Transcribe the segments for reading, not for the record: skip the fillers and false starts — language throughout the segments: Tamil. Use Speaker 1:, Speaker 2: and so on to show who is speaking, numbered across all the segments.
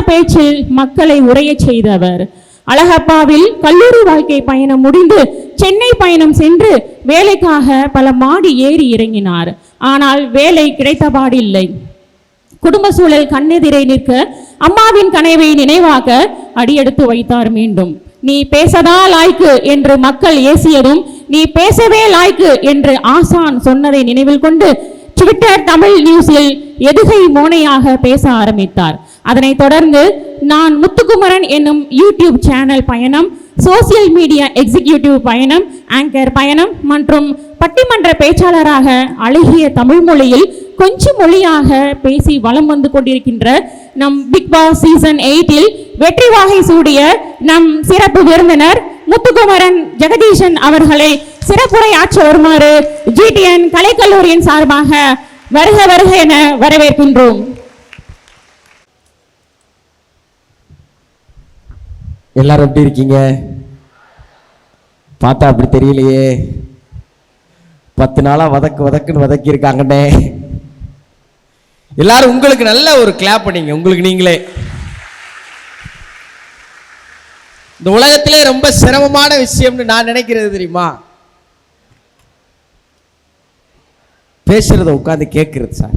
Speaker 1: பேச்சில் மக்களை உரையச் செய்தவர். அழகப்பாவில் கல்லூரி வாழ்க்கை பயணம் முடிந்து சென்னை பயணம் சென்று வேலைக்காக பல மாடி ஏறி இறங்கினார். ஆனால் வேலை கிடைத்தபாடில்லை. குடும்ப சூழல் கண்ணெதிரை நிற்க அம்மாவின் கனவை நினைவாக அடியெடுத்து வைத்தார். மீண்டும் நீ பேசதா லாய்க்கு என்று மக்கள் ஏசியதும் நீ பேசவே லாய்க்கு என்று ஆசான் சொன்னதை நினைவில் கொண்டு ட்விட்டர் தமிழ் நியூஸில் எதுகை மோனையாக பேச ஆரம்பித்தார். அதனைத் தொடர்ந்து நான் முத்துக்குமரன் என்னும் யூடியூப் சேனல் பயணம், சோசியல் மீடியா எக்ஸிக்யூட்டிவ் பயணம், ஆங்கர் பயணம் மற்றும் பட்டிமன்ற பேச்சாளராக அழகிய தமிழ் மொழியில் கொஞ்சம் மொழியாக பேசி வலம் வந்து கொண்டிருக்கின்ற நம் பிக் பாஸ் சீசன் 8 வெற்றி வாகை சூடிய நம் சிறப்பு விருந்தினர் முத்துக்குமரன் ஜெகதீசன் அவர்களை சிறப்புரை ஆற்ற வருமாறு ஜிடிஎன் கலைக்கல்லூரியின் சார்பாக வருக வருக என வரவேற்கின்றோம்.
Speaker 2: எல்லாரும் எப்படி இருக்கீங்க? பார்த்தா அப்படி தெரியலையே. 10 நாளா வதக்குன்னு வதக்கி இருக்காங்கன்னே. எல்லாரும் உங்களுக்கு நல்ல ஒரு கிளாப் பண்ணீங்க உங்களுக்கு நீங்களே. இந்த உலகத்திலே ரொம்ப சிரமமான விஷயம்னு நான் நினைக்கிறது தெரியுமா? பேசுறத உட்கார்ந்து கேட்கிறது சார்.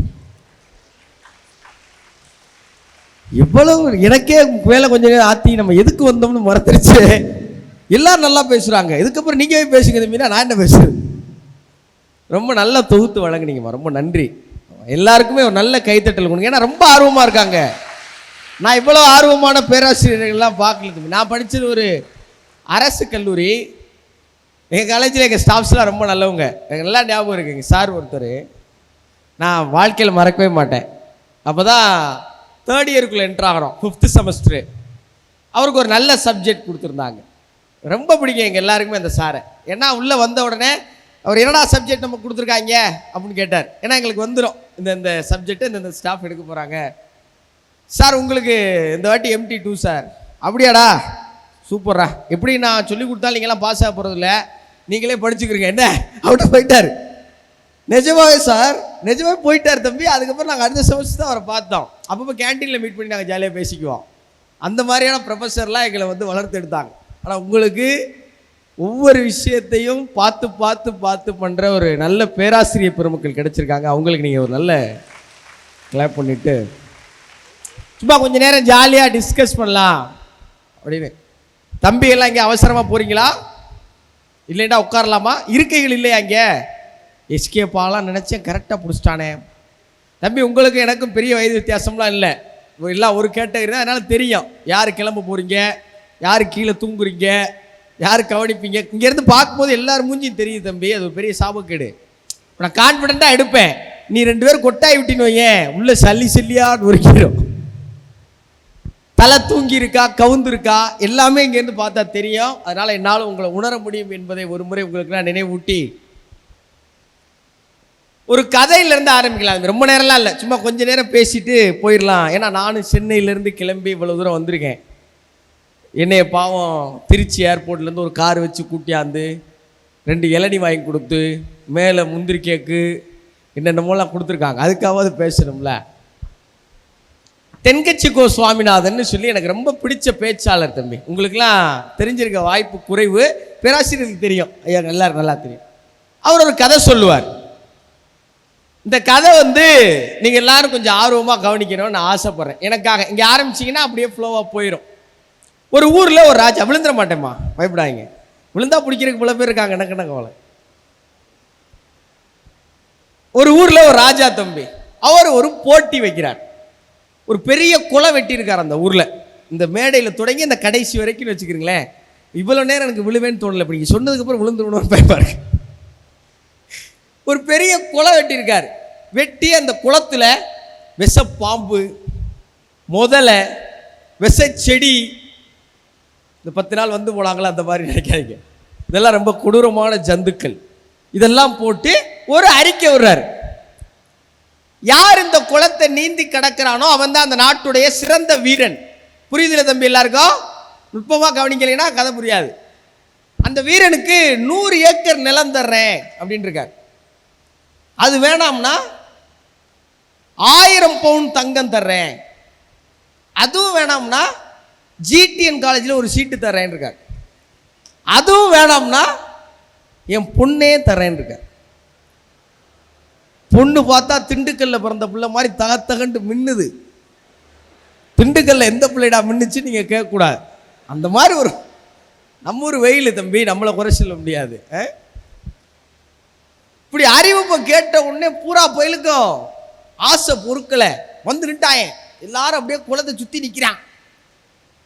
Speaker 2: எவ்வளவு எனக்கே வேலை கொஞ்சம் நேரம் ஆத்தி நம்ம எதுக்கு வந்தோம்னு மறந்துருச்சு. எல்லாரும் நல்லா பேசுறாங்க. இதுக்கப்புறம் நீங்க பேசுங்க மீனா, நான் என்ன பேசுறது? ரொம்ப நல்லா தொகுத்து வழங்குனீங்கம்மா, ரொம்ப நன்றி. எல்லாருக்குமே ஒரு நல்ல கைத்தட்டல் கொடுங்க. ஏன்னா ரொம்ப ஆர்வமா இருக்காங்க. நான் இவ்வளோ ஆர்வமான பேராசிரியர்கள்லாம் பார்க்கல. நான் படித்தது ஒரு அரசு கல்லூரி. எங்கள் காலேஜில் எங்கள் ஸ்டாஃப்ஸ்லாம் ரொம்ப நல்லவங்க. எனக்கு நல்லா ஞாபகம் இருக்குங்க. சார் ஒருத்தர் நான் வாழ்க்கையில் மறக்கவே மாட்டேன். அப்போ தான் 3rd இயருக்குள்ளே என்ட்ரு ஆகிறோம், 5th செமஸ்டரு. அவருக்கு ஒரு நல்ல சப்ஜெக்ட் கொடுத்துருந்தாங்க. ரொம்ப பிடிக்கும் எங்கள் எல்லாருக்குமே அந்த சாரை. ஏன்னா உள்ளே வந்த உடனே அவர் என்னடா சப்ஜெக்ட் நம்ம கொடுத்துருக்காங்க அப்படின்னு கேட்டார். ஏன்னா எங்களுக்கு வந்துடும் இந்த சப்ஜெக்ட்டு இந்த ஸ்டாஃப் எடுக்க போகிறாங்க. சார் உங்களுக்கு இந்த வாட்டி MT2 சார். அப்படியாடா, சூப்பர்ரா. எப்படி நான் சொல்லி கொடுத்தாலும் நீங்களாம் பாஸ் ஆக போகிறதில்ல, நீங்களே படிச்சுக்கிறீங்க என்ன அவர்கிட்ட போயிட்டார். நிஜமாவே சார், நிஜமாவே போயிட்டார் தம்பி. அதுக்கப்புறம் நாங்கள் அடுத்த செமஸ்டர் தான் அவரை பார்த்தோம். அப்பப்போ கேன்டீனில் மீட் பண்ணி நாங்கள் ஜாலியாக பேசிக்குவோம். அந்த மாதிரியான ப்ரொஃபஸர்லாம் எங்களை வந்து வளர்த்து எடுத்தாங்க. ஆனால் உங்களுக்கு ஒவ்வொரு விஷயத்தையும் பார்த்து பார்த்து பார்த்து பண்ணுற ஒரு நல்ல பேராசிரியர் பெருமக்கள் கிடைச்சிருக்காங்க. அவங்களுக்கு நீங்கள் ஒரு நல்ல கிளாப் பண்ணிவிட்டு சும்மா கொஞ்சம் நேரம் ஜாலியாக டிஸ்கஸ் பண்ணலாம் அப்படின்னு. தம்பி எல்லாம் இங்கே அவசரமாக போகிறீங்களா? இல்லைண்டா உட்காரலாமா? இருக்கைகள் இல்லையா இங்கே? எஸ்கேப்பாலாம் நினச்சேன், கரெக்டாக பிடிச்சிட்டானே. தம்பி உங்களுக்கு எனக்கும் பெரிய வயது வித்தியாசம்லாம் இல்லை, எல்லாம் ஒரு கேட்டகரி தான். அதனால் தெரியும் யார் கிளம்ப போகிறீங்க, யார் கீழே தூங்குறீங்க, யார் கவனிப்பீங்க. இங்கேருந்து பார்க்கும்போது எல்லோரும் மூஞ்சியும் தெரியும் தம்பி. அது ஒரு பெரிய சாபக்கேடு. நான் கான்ஃபிடென்ட்டாக எடுப்பேன். நீ 2 பேர் கொட்டாய் விட்டின்னு வையேன், உள்ளே சல்லியான்னு உரைக்கிறோம். தலை தூங்கி இருக்கா கவுந்து இருக்கா எல்லாமே இங்கேருந்து பார்த்தா தெரியும். அதனால் என்னால் உங்களை உணர முடியும் என்பதை ஒரு முறை உங்களுக்கு நான் நினைவூட்டி ஒரு கதையிலேருந்து ஆரம்பிக்கலாம். ரொம்ப நேரம்லாம் இல்லை, சும்மா கொஞ்சம் நேரம் பேசிட்டு போயிடலாம். ஏன்னா நானும் சென்னையிலேருந்து கிளம்பி இவ்வளோ தூரம் வந்திருக்கேன். என்னைய பாவம் திருச்சி ஏர்போர்ட்லேருந்து ஒரு கார் வச்சு கூட்டியாந்து 2 இளநீ வாங்கி கொடுத்து மேலே முந்திரி கேக்கு என்னென்னமோலாம் கொடுத்துருக்காங்க. அதுக்காவது பேசணும்ல. தென்கட்சி கோ சுவாமிநாதன் சொல்லி எனக்கு ரொம்ப பிடிச்ச பேச்சாளர் தம்பி. உங்களுக்கெல்லாம் தெரிஞ்சிருக்க வாய்ப்பு குறைவு, பேராசிரியருக்கு தெரியும், ஐயா எல்லாரும் நல்லா தெரியும். அவர் ஒரு கதை சொல்லுவார். இந்த கதை வந்து நீங்கள் எல்லாரும் கொஞ்சம் ஆர்வமாக கவனிக்கணும்னு நான் ஆசைப்பட்றேன். எனக்காக இங்கே ஆரம்பிச்சிங்கன்னா அப்படியே ஃப்ளோவாக போயிடும். ஒரு ஊரில் ஒரு ராஜா, விழுந்துட மாட்டேம்மா பயப்படாங்க, விழுந்தா பிடிக்கிறதுக்கு பல பேர் இருக்காங்க, எனக்கு என்ன கவலை. ஒரு ஊரில் ஒரு ராஜா தம்பி, அவர் ஒரு போட்டி வைக்கிறார். ஒரு பெரிய குளம் வெட்டியிருக்கார் அந்த ஊரில். இந்த மேடையில் தொடங்கி இந்த கடைசி வரைக்கும் வச்சுக்கிறீங்களேன். இவ்வளோ நேரம் எனக்கு விழுவேன்னு தோணலை, இப்படி நீங்கள் சொன்னதுக்கப்புறம் விழுந்துடணும்னு பயப்பாரு. ஒரு பெரிய குளம் வெட்டியிருக்கார். வெட்டி அந்த குளத்தில் விஷ பாம்பு, முதலை, விஷ செடி, இந்த 10 நாள் வந்து போனாங்களா அந்த மாதிரி நினைக்காதீங்க. இதெல்லாம் ரொம்ப கொடூரமான ஜந்துக்கள். இதெல்லாம் போட்டு ஒரு அறிக்கை விடுறாரு. யார் இந்த குளத்தை நீந்தி கடக்கிறானோ அவன் தான் அந்த நாட்டுடைய சிறந்த வீரன். புரியுதுல தம்பி? எல்லாருக்கும் நுட்பமாக கவனிக்கலைன்னா கதை புரியாது. அந்த வீரனுக்கு 100 ஏக்கர் நிலம் தர்றேன் அப்படின்னு இருக்கார். அது வேணாம்னா 1000 பவுன் தங்கம் தர்றேன். அதுவும் வேணாம்னா ஜிடிஎன் காலேஜில் ஒரு சீட்டு தரேன்னு இருக்கார். அதுவும் வேணாம்னா என் பொண்ணே தரேன்னு இருக்கார். பொண்ணு பார்த்தா திண்டுக்கல்ல பிறந்த பிள்ளை மாதிரி தகத்தகண்டு மின்னுது. திண்டுக்கல்ல எந்த பிள்ளைடா மின்னுச்சு நீங்கள் கேட்கக்கூடாது. அந்த மாதிரி ஒரு நம்ம ஒரு வெயில் தம்பி, நம்மளை குறை சொல்ல முடியாது. இப்படி அறிவிப்பை கேட்ட உடனே பூரா பயிலுக்கும் ஆசை பொறுக்கலை வந்து நின்ட்டாயன். எல்லாரும் அப்படியே குளத்தை சுற்றி நிற்கிறான்.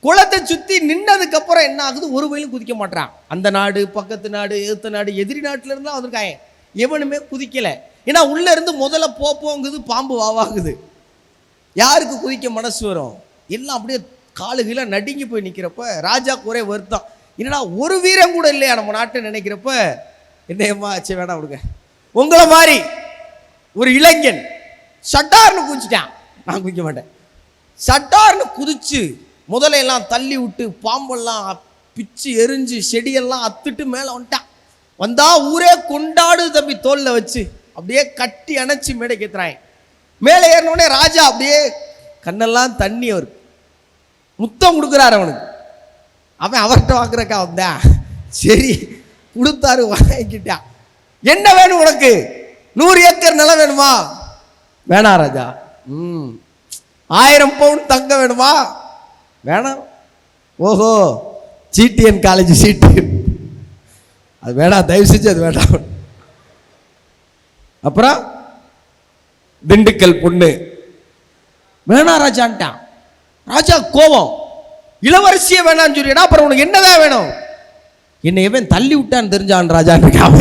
Speaker 2: குளத்தை சுற்றி நின்னதுக்கு அப்புறம் என்ன ஆகுது, ஒரு வயலும் குதிக்க மாட்டான். அந்த நாடு, பக்கத்து நாடு, எதிர்த்த நாடு, எதிரி நாட்டில இருந்தா வந்திருக்காங்க. எவனுமே குதிக்கலை. ஏன்னா உள்ள இருந்து முதல்ல போங்குது, பாம்பு வாவாகுது. யாருக்கு குதிக்க மனசு வரும்? எல்லாம் அப்படியே காலுகளை நடுங்கி போய் நிற்கிறப்ப ராஜா ஒரே வருத்தம், என்னடா ஒரு வீரம் கூட இல்லையா நம்ம நாட்டை நினைக்கிறப்ப, என்னையம்மா ஆச்சு வேணாம் விடுங்க. உங்களை மாதிரி ஒரு இளைஞன் சட்டார்னு குதிச்சிட்டான். நான் குதிக்க மாட்டேன். சட்டார்னு குதிச்சு முதல்ல எல்லாம் தள்ளி விட்டு பாம்பெல்லாம் பிச்சு எரிஞ்சு செடியெல்லாம் அத்துட்டு மேலே வந்துட்டான். வந்தா ஊரே கொண்டாடு தம்பி. தோல்ல வச்சு அப்படியே கட்டி அணைச்சி மேடை கேத்துறாங்க. மேலே ஏறினோடனே ராஜா அப்படியே கண்ணெல்லாம் தண்ணி அவருக்கு முத்தம் கொடுக்குறாரு. அவனுக்கு அவன் அவர்கிட்ட வாங்குறக்கா வந்தான். சரி கொடுத்தாரு, வாங்கிக்கிட்டான். என்ன வேணும் உனக்கு? 100 ஏக்கர் நிலம் வேணுமா? வேணாம் ராஜா. 1000 பவுன் தங்க வேணுமா? வேணாம். ஓஹோ, ஜிடிஎன் காலேஜ் சீட்டு அது வேணாம், தயவு செஞ்சு அது வேண்டாம். அப்புறம் திண்டுக்கல் பொண்ணு வேணாம் ராஜான்ட்டான். ராஜா கோபம், இளவரசியே வேணான்னு சொல்லிடா, அப்புறம் உனக்கு என்னதான் வேணும்? என்னை எவன் தள்ளி விட்டான்னு தெரிஞ்சான் ராஜான்னு இருக்கான்.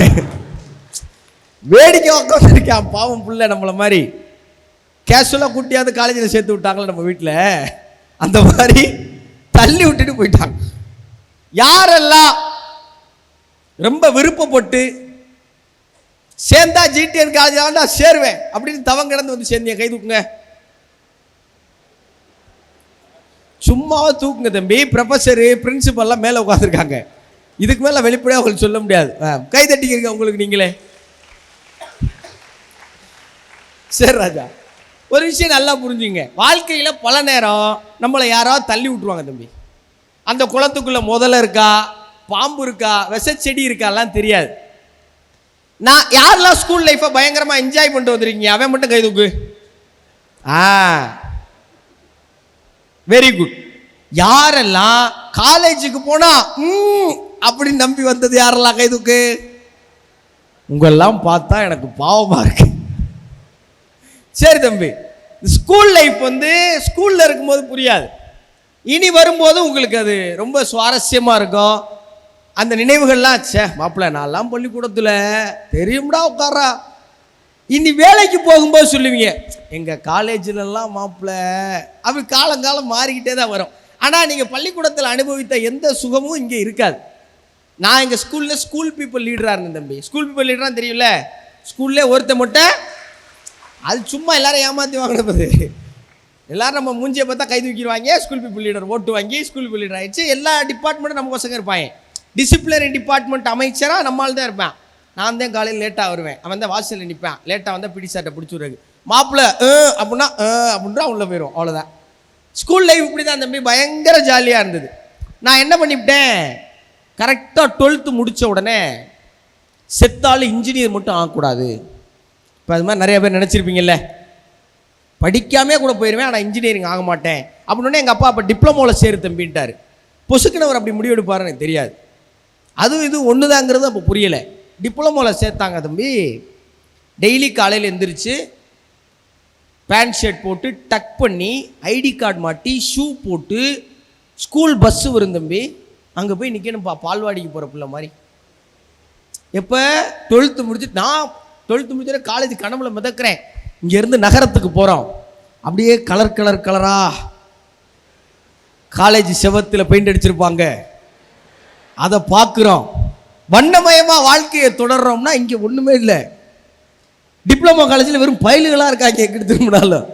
Speaker 2: வேடிக்கை உட்காந்துருக்கான் பாவம் புள்ள. நம்மளை மாதிரி கேஷுவலாக கூட்டியாவது காலேஜில் சேர்த்து விட்டாங்களே நம்ம வீட்டில், அந்த மாதிரி தள்ளி விட்டுட்டு போயிட்டாங்க. யாரெல்லாம் ரொம்ப விருப்பப்பட்டு சேர்ந்தா ஜிடிஎன் காலேஜ் நான் சேருவேன் அப்படின்னு தவம் கிடந்து வந்து சேர்ந்தீங்க, கை தூக்குங்க. சும்மாவே தூக்குங்க தம்பி. ப்ரொஃபஸரு, பிரின்சிபல்லாம் மேலே உட்காந்துருக்காங்க. இதுக்கு மேலே வெளிப்படையாக உங்களுக்கு சொல்ல முடியாது. கை தட்டிக்கிறீங்க உங்களுக்கு நீங்களே. சரி ராஜா, ஒரு விஷயம் நல்லா புரிஞ்சுங்க. வாழ்க்கையில் பல நேரம் நம்மளை யாராவது தள்ளி விட்டுருவாங்க தம்பி. அந்த குளத்துக்குள்ள முதல்ல இருக்கா, பாம்பு இருக்கா, விஷச்செடி இருக்காலாம் தெரியாது. நான் யாரெல்லாம் ஸ்கூல் லைஃப்பை பயங்கரமாக என்ஜாய் பண்ணிட்டு வந்துருக்கீங்க அவன் மட்டும் கை தூக்கு. Very good. யாரெல்லாம் காலேஜுக்கு போனா அப்படின்னு நம்பி வந்தது யாரெல்லாம் கை தூக்கு. உங்களெல்லாம் பார்த்தா எனக்கு பாவமா இருக்கு. சரி தம்பி, ஸ்கூல் லைஃப் வந்து ஸ்கூல்ல இருக்கும்போது புரியாது. இனி வரும்போது உங்களுக்கு அது ரொம்ப சுவாரஸ்யமா இருக்கும். அந்த நினைவுகள்லாம் சே மாப்பிள்ள நான்லாம் பள்ளிக்கூடத்தில் தெரியும்டா உட்காரா. இனி வேலைக்கு போகும்போது சொல்லுவீங்க எங்கள் காலேஜிலலாம் மாப்பிள்ள. அப்படி காலங்காலம் மாறிக்கிட்டே தான் வரும். ஆனால் நீங்கள் பள்ளிக்கூடத்தில் அனுபவித்த எந்த சுகமும் இங்கே இருக்காது. நான் எங்கள் ஸ்கூலில் ஸ்கூல் பீப்புள் லீடராக இருந்தேன் தம்பி. ஸ்கூல் பீப்புள் லீடராக தெரியும்ல, ஸ்கூல்லே ஒருத்த மட்டும் அது சும்மா எல்லாரும் ஏமாற்றி வாங்கினது. எல்லாரும் நம்ம மூஞ்சியை பார்த்தா கை தூக்கிடுவாங்க. ஸ்கூல் பீப்புள் லீடர் ஓட்டு வாங்கி ஸ்கூல் பீப்புள் லீடர் ஆகிடுச்சு. எல்லா டிபார்ட்மெண்ட்டும் நம்ம பசங்க இருப்பாங்க. டிசிப்ளினரி டிபார்ட்மெண்ட் அமைச்சராக நம்மளால் தான் இருப்பேன். நான் தான் காலையில் லேட்டாக வருவேன், அவன் தான் வாசலில் நிற்பேன். லேட்டாக வந்தால் பிடி சார்ட்டை பிடிச்சி விடுறது. மாப்பிள்ள அப்படின்னா அப்படின்றா உள்ளே போயிடும். அவ்வளோதான். ஸ்கூல் லைஃப் இப்படி தான் தம்பி, பயங்கர ஜாலியாக இருந்தது. நான் என்ன பண்ணிவிட்டேன், கரெக்டாக 12th முடித்த உடனே செத்தாலும் இன்ஜினியர் மட்டும் ஆகக்கூடாது. இப்போ அது மாதிரி நிறைய பேர் நினச்சிருப்பீங்கல்ல, படிக்காமே கூட போயிடுவேன் ஆனால் இன்ஜினியரிங் ஆக மாட்டேன் அப்படின்னு. எங்கள் அப்பா அப்போ டிப்ளமோவில் சேரு தம்பின்ட்டார். பொசுக்குனவர் அப்படி முடிவு எடுப்பார் எனக்கு தெரியாது. அதுவும் இது ஒன்று தாங்கிறது அப்போ புரியலை. டிப்ளமோவில் சேர்த்தாங்க தம்பி. டெய்லி காலையில் எழுந்திரிச்சு பேண்ட் ஷர்ட் போட்டு டக் பண்ணி ஐடி கார்டு மாட்டி ஷூ போட்டு ஸ்கூல் பஸ்ஸு வரும் தம்பி. அங்கே போய் நிற்கணும்ப்பா, பால்வாடிக்கு போகிற பிள்ளை மாதிரி. எப்போ 12th முடிச்சுட்டு, நான் 12th முடிச்சுட்டு காலேஜ் கனவுல மிதக்கிறேன். இங்கேருந்து நகரத்துக்கு போகிறோம். அப்படியே கலர் கலர் கலராக காலேஜ் செவத்தில் பெயிண்ட் அடிச்சிருப்பாங்க, அதை பார்க்குறோம். வண்ணமயமாக வாழ்க்கையை தொடர்றோம்னா இங்கே ஒன்றுமே இல்லை. டிப்ளமோ காலேஜில் வெறும் பயலுகளாக இருக்காங்க. எங்கிட்ட திரும்பினாலும்